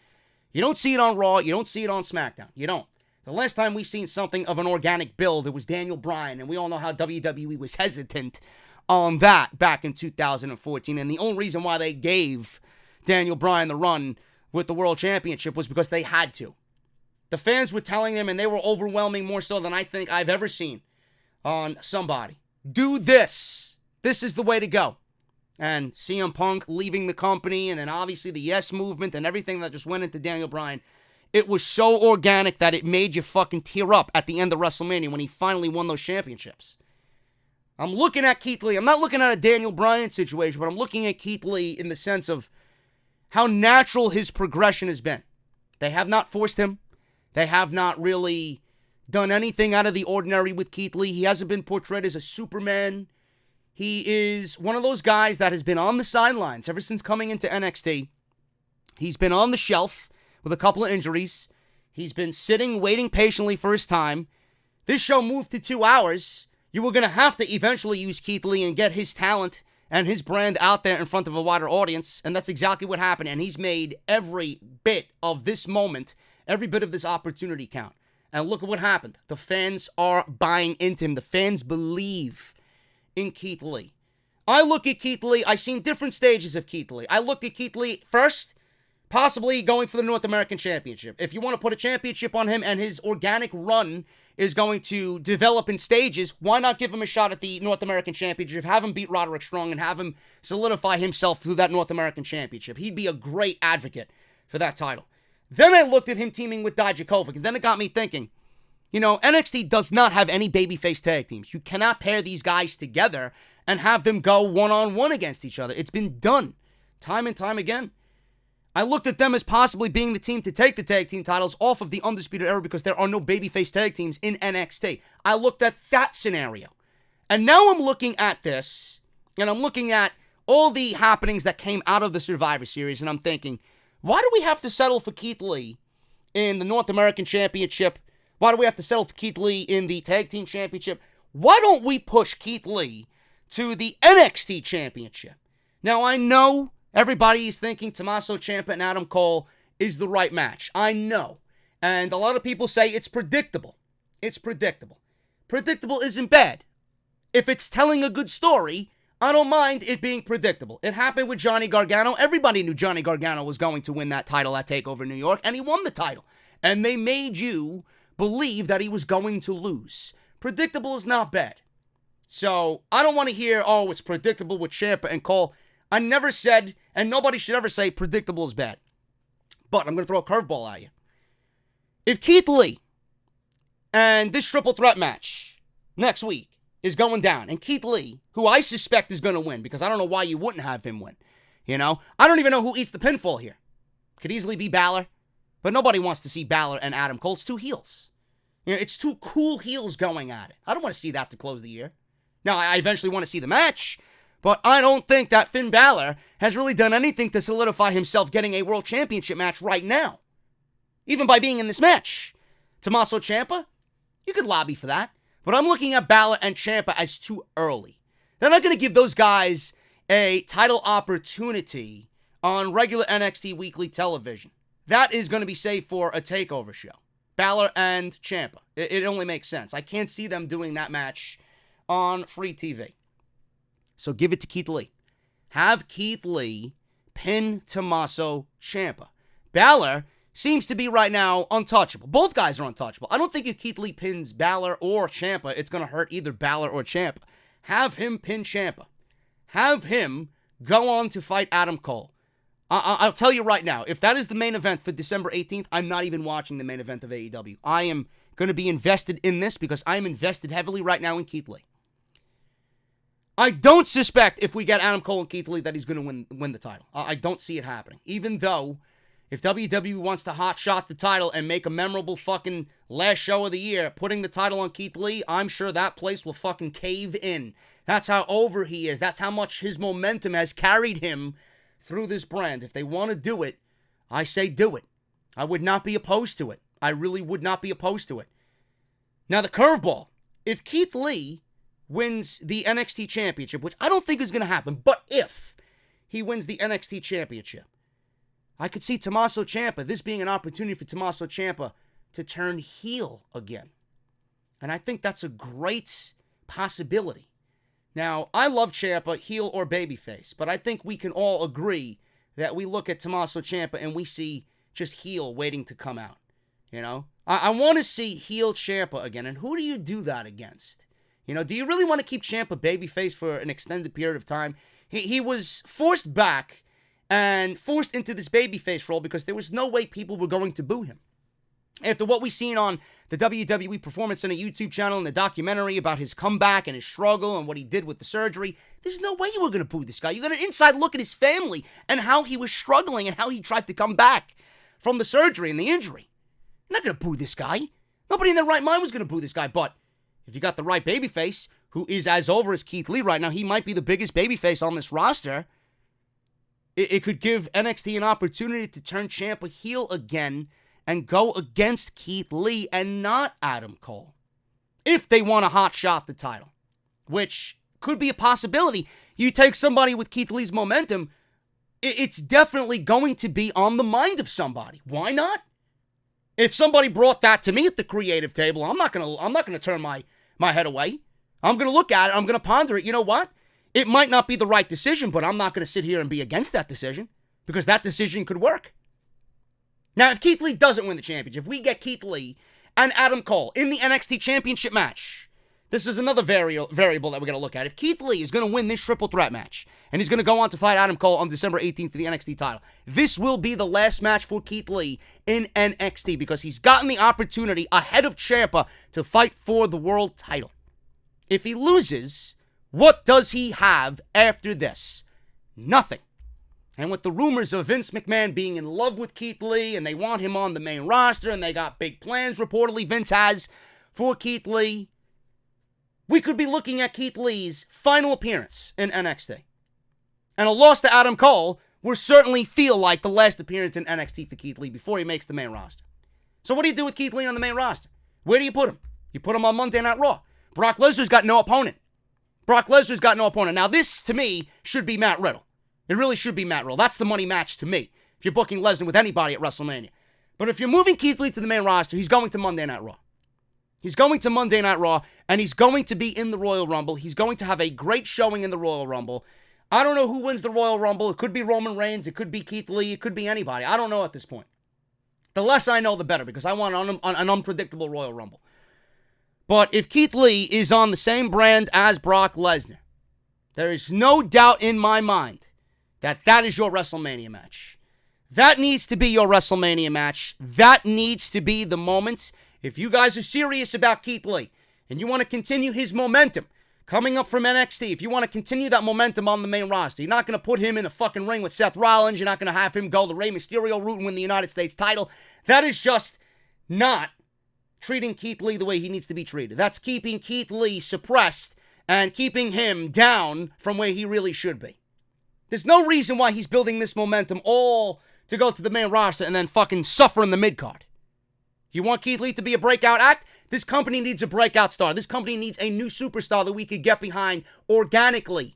You don't see it on Raw. You don't see it on SmackDown. You don't. The last time we seen something of an organic build, it was Daniel Bryan, and we all know how WWE was hesitant on that back in 2014, and the only reason why they gave Daniel Bryan the run with the World Championship was because they had to. The fans were telling them, and they were overwhelming more so than I think I've ever seen on somebody. Do this. This is the way to go. And CM Punk leaving the company, and then obviously the Yes Movement and everything that just went into Daniel Bryan. It was so organic that it made you fucking tear up at the end of WrestleMania when he finally won those championships. I'm looking at Keith Lee. I'm not looking at a Daniel Bryan situation, but I'm looking at Keith Lee in the sense of how natural his progression has been. They have not forced him. They have not really done anything out of the ordinary with Keith Lee. He hasn't been portrayed as a Superman. He is one of those guys that has been on the sidelines ever since coming into NXT. He's been on the shelf with a couple of injuries. He's been sitting, waiting patiently for his time. This show moved to 2 hours. You were going to have to eventually use Keith Lee and get his talent and his brand out there in front of a wider audience, and that's exactly what happened, and he's made every bit of this moment, every bit of this opportunity count. And look at what happened. The fans are buying into him. The fans believe in Keith Lee. I look at Keith Lee, I've seen different stages of Keith Lee. I looked at Keith Lee first, possibly going for the North American Championship. If you want to put a championship on him and his organic run is going to develop in stages, why not give him a shot at the North American Championship, have him beat Roderick Strong, and have him solidify himself through that North American Championship? He'd be a great advocate for that title. Then I looked at him teaming with Dijakovic, and then it got me thinking, NXT does not have any babyface tag teams. You cannot pair these guys together and have them go one-on-one against each other. It's been done time and time again. I looked at them as possibly being the team to take the tag team titles off of the Undisputed Era because there are no babyface tag teams in NXT. I looked at that scenario. And now I'm looking at this, and I'm looking at all the happenings that came out of the Survivor Series, and I'm thinking, why do we have to settle for Keith Lee in the North American Championship? Why do we have to settle for Keith Lee in the Tag Team Championship? Why don't we push Keith Lee to the NXT Championship? Now, I know everybody is thinking Tommaso Ciampa and Adam Cole is the right match. I know. And a lot of people say it's predictable. It's predictable. Predictable isn't bad. If it's telling a good story, I don't mind it being predictable. It happened with Johnny Gargano. Everybody knew Johnny Gargano was going to win that title at TakeOver New York, and he won the title. And they made you believe that he was going to lose. Predictable is not bad. So I don't want to hear, it's predictable with Ciampa and Cole. I never said, and nobody should ever say, predictable is bad. But I'm going to throw a curveball at you. If Keith Lee and this triple threat match next week is going down, and Keith Lee, who I suspect is going to win, because I don't know why you wouldn't have him win. I don't even know who eats the pinfall here. Could easily be Balor, but nobody wants to see Balor and Adam Cole. It's two heels. It's two cool heels going at it. I don't want to see that to close the year. Now, I eventually want to see the match, but I don't think that Finn Balor has really done anything to solidify himself getting a World Championship match right now. Even by being in this match. Tommaso Ciampa, you could lobby for that. But I'm looking at Balor and Ciampa as too early. They're not going to give those guys a title opportunity on regular NXT weekly television. That is going to be saved for a TakeOver show. Balor and Ciampa. It only makes sense. I can't see them doing that match on free TV. So give it to Keith Lee. Have Keith Lee pin Tommaso Ciampa. Balor seems to be right now untouchable. Both guys are untouchable. I don't think if Keith Lee pins Balor or Ciampa, it's going to hurt either Balor or Ciampa. Have him pin Ciampa. Have him go on to fight Adam Cole. I'll tell you right now, if that is the main event for December 18th, I'm not even watching the main event of AEW. I am going to be invested in this because I'm invested heavily right now in Keith Lee. I don't suspect if we get Adam Cole and Keith Lee that he's going to win the title. I don't see it happening. Even though if WWE wants to hotshot the title and make a memorable fucking last show of the year, putting the title on Keith Lee, I'm sure that place will fucking cave in. That's how over he is. That's how much his momentum has carried him through this brand. If they want to do it, I say do it. I would not be opposed to it. I really would not be opposed to it. Now, the curveball. If Keith Lee wins the NXT Championship, which I don't think is going to happen, but if he wins the NXT Championship, I could see Tommaso Ciampa, this being an opportunity for Tommaso Ciampa to turn heel again. And I think that's a great possibility. Now, I love Ciampa, heel or babyface, but I think we can all agree that we look at Tommaso Ciampa and we see just heel waiting to come out. You know? I want to see heel Ciampa again, and who do you do that against? You know, do you really want to keep Ciampa babyface for an extended period of time? He was forced back and forced into this babyface role because there was no way people were going to boo him. After what we've seen on the WWE Performance Center YouTube channel and the documentary about his comeback and his struggle and what he did with the surgery, there's no way you were going to boo this guy. You got an inside look at his family and how he was struggling and how he tried to come back from the surgery and the injury. You're not going to boo this guy. Nobody in their right mind was going to boo this guy, but if you got the right babyface, who is as over as Keith Lee right now, he might be the biggest babyface on this roster. It could give NXT an opportunity to turn Ciampa heel again and go against Keith Lee and not Adam Cole. If they want to hotshot the title, which could be a possibility. You take somebody with Keith Lee's momentum, it's definitely going to be on the mind of somebody. Why not? If somebody brought that to me at the creative table, I'm not gonna turn my head away. I'm gonna look at it. I'm gonna ponder it. You know what? It might not be the right decision, but I'm not gonna sit here and be against that decision because that decision could work. Now, if Keith Lee doesn't win the championship, if we get Keith Lee and Adam Cole in the NXT Championship match, this is another variable that we're going to look at. If Keith Lee is going to win this triple threat match, and he's going to go on to fight Adam Cole on December 18th for the NXT title, this will be the last match for Keith Lee in NXT because he's gotten the opportunity ahead of Ciampa to fight for the world title. If he loses, what does he have after this? Nothing. And with the rumors of Vince McMahon being in love with Keith Lee and they want him on the main roster and they got big plans reportedly Vince has for Keith Lee, we could be looking at Keith Lee's final appearance in NXT. And a loss to Adam Cole will certainly feel like the last appearance in NXT for Keith Lee before he makes the main roster. So what do you do with Keith Lee on the main roster? Where do you put him? You put him on Monday Night Raw. Brock Lesnar's got no opponent. Now this, to me, should be Matt Riddle. It really should be Matt Riddle. That's the money match to me, if you're booking Lesnar with anybody at WrestleMania. But if you're moving Keith Lee to the main roster, he's going to Monday Night Raw. He's going to Monday Night Raw, and he's going to be in the Royal Rumble. He's going to have a great showing in the Royal Rumble. I don't know who wins the Royal Rumble. It could be Roman Reigns. It could be Keith Lee. It could be anybody. I don't know at this point. The less I know, the better, because I want an unpredictable Royal Rumble. But if Keith Lee is on the same brand as Brock Lesnar, there is no doubt in my mind that is your WrestleMania match. That needs to be your WrestleMania match. That needs to be the moment. If you guys are serious about Keith Lee and you want to continue his momentum coming up from NXT, if you want to continue that momentum on the main roster, you're not going to put him in the fucking ring with Seth Rollins. You're not going to have him go the Rey Mysterio route and win the United States title. That is just not treating Keith Lee the way he needs to be treated. That's keeping Keith Lee suppressed and keeping him down from where he really should be. There's no reason why he's building this momentum all to go to the main roster and then fucking suffer in the mid-card. You want Keith Lee to be a breakout act? This company needs a breakout star. This company needs a new superstar that we could get behind organically.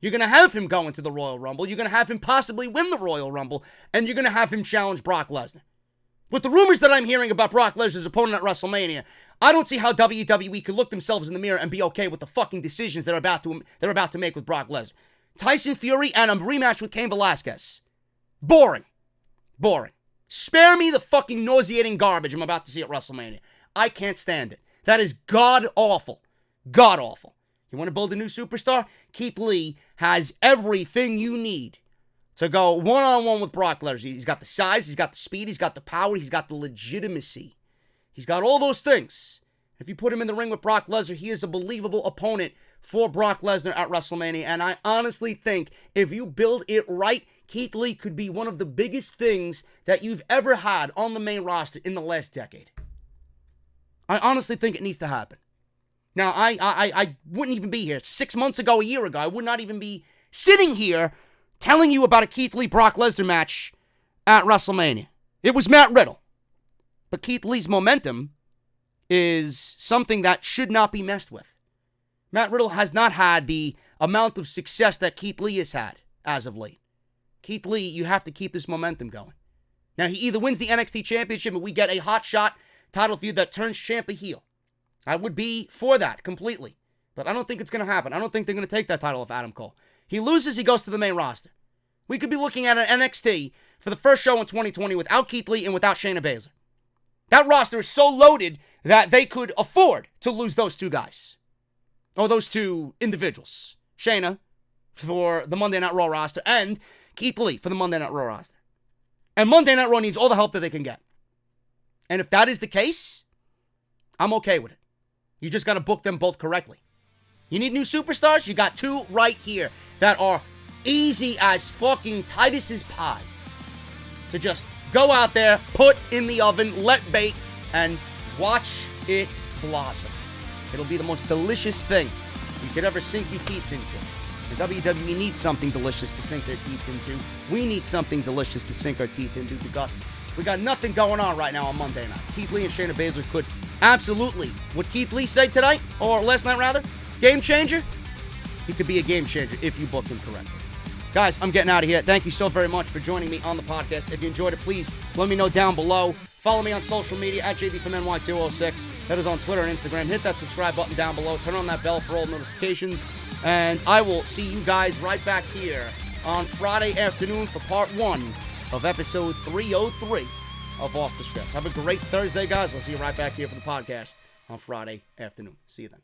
You're going to have him go into the Royal Rumble. You're going to have him possibly win the Royal Rumble. And you're going to have him challenge Brock Lesnar. With the rumors that I'm hearing about Brock Lesnar's opponent at WrestleMania, I don't see how WWE could look themselves in the mirror and be okay with the fucking decisions they're about to make with Brock Lesnar. Tyson Fury and a rematch with Cain Velasquez. Boring. Spare me the fucking nauseating garbage I'm about to see at WrestleMania. I can't stand it. That is god-awful. God-awful. You want to build a new superstar? Keith Lee has everything you need to go one-on-one with Brock Lesnar. He's got the size, he's got the speed, he's got the power, he's got the legitimacy. He's got all those things. If you put him in the ring with Brock Lesnar, he is a believable opponent for Brock Lesnar at WrestleMania. And I honestly think if you build it right, Keith Lee could be one of the biggest things that you've ever had on the main roster in the last decade. I honestly think it needs to happen. Now, I wouldn't even be here 6 months ago, a year ago. I would not even be sitting here telling you about a Keith Lee-Brock Lesnar match at WrestleMania. It was Matt Riddle. But Keith Lee's momentum is something that should not be messed with. Matt Riddle has not had the amount of success that Keith Lee has had as of late. Keith Lee, you have to keep this momentum going. Now, he either wins the NXT Championship and we get a hot shot title feud that turns Ciampa heel. I would be for that completely. But I don't think it's going to happen. I don't think they're going to take that title off Adam Cole. He loses, he goes to the main roster. We could be looking at an NXT for the first show in 2020 without Keith Lee and without Shayna Baszler. That roster is so loaded that they could afford to lose those two guys. Or those two individuals. Shayna for the Monday Night Raw roster and Keith Lee for the Monday Night Raw roster. And Monday Night Raw needs all the help that they can get. And if that is the case, I'm okay with it. You just got to book them both correctly. You need new superstars? You got two right here that are easy as fucking Titus's pie to just go out there, put in the oven, let bake, and watch it blossom. It'll be the most delicious thing you could ever sink your teeth into. The WWE needs something delicious to sink their teeth into. We need something delicious to sink our teeth into because we got nothing going on right now on Monday night. Keith Lee and Shayna Baszler could absolutely, what Keith Lee said tonight, or last night rather, game changer. He could be a game changer if you book him correctly. Guys, I'm getting out of here. Thank you so very much for joining me on the podcast. If you enjoyed it, please let me know down below. Follow me on social media at JD from NY206. That is on Twitter and Instagram. Hit that subscribe button down below. Turn on that bell for all notifications. And I will see you guys right back here on Friday afternoon for part 1 of episode 303 of Off the Script. Have a great Thursday, guys. I'll see you right back here for the podcast on Friday afternoon. See you then.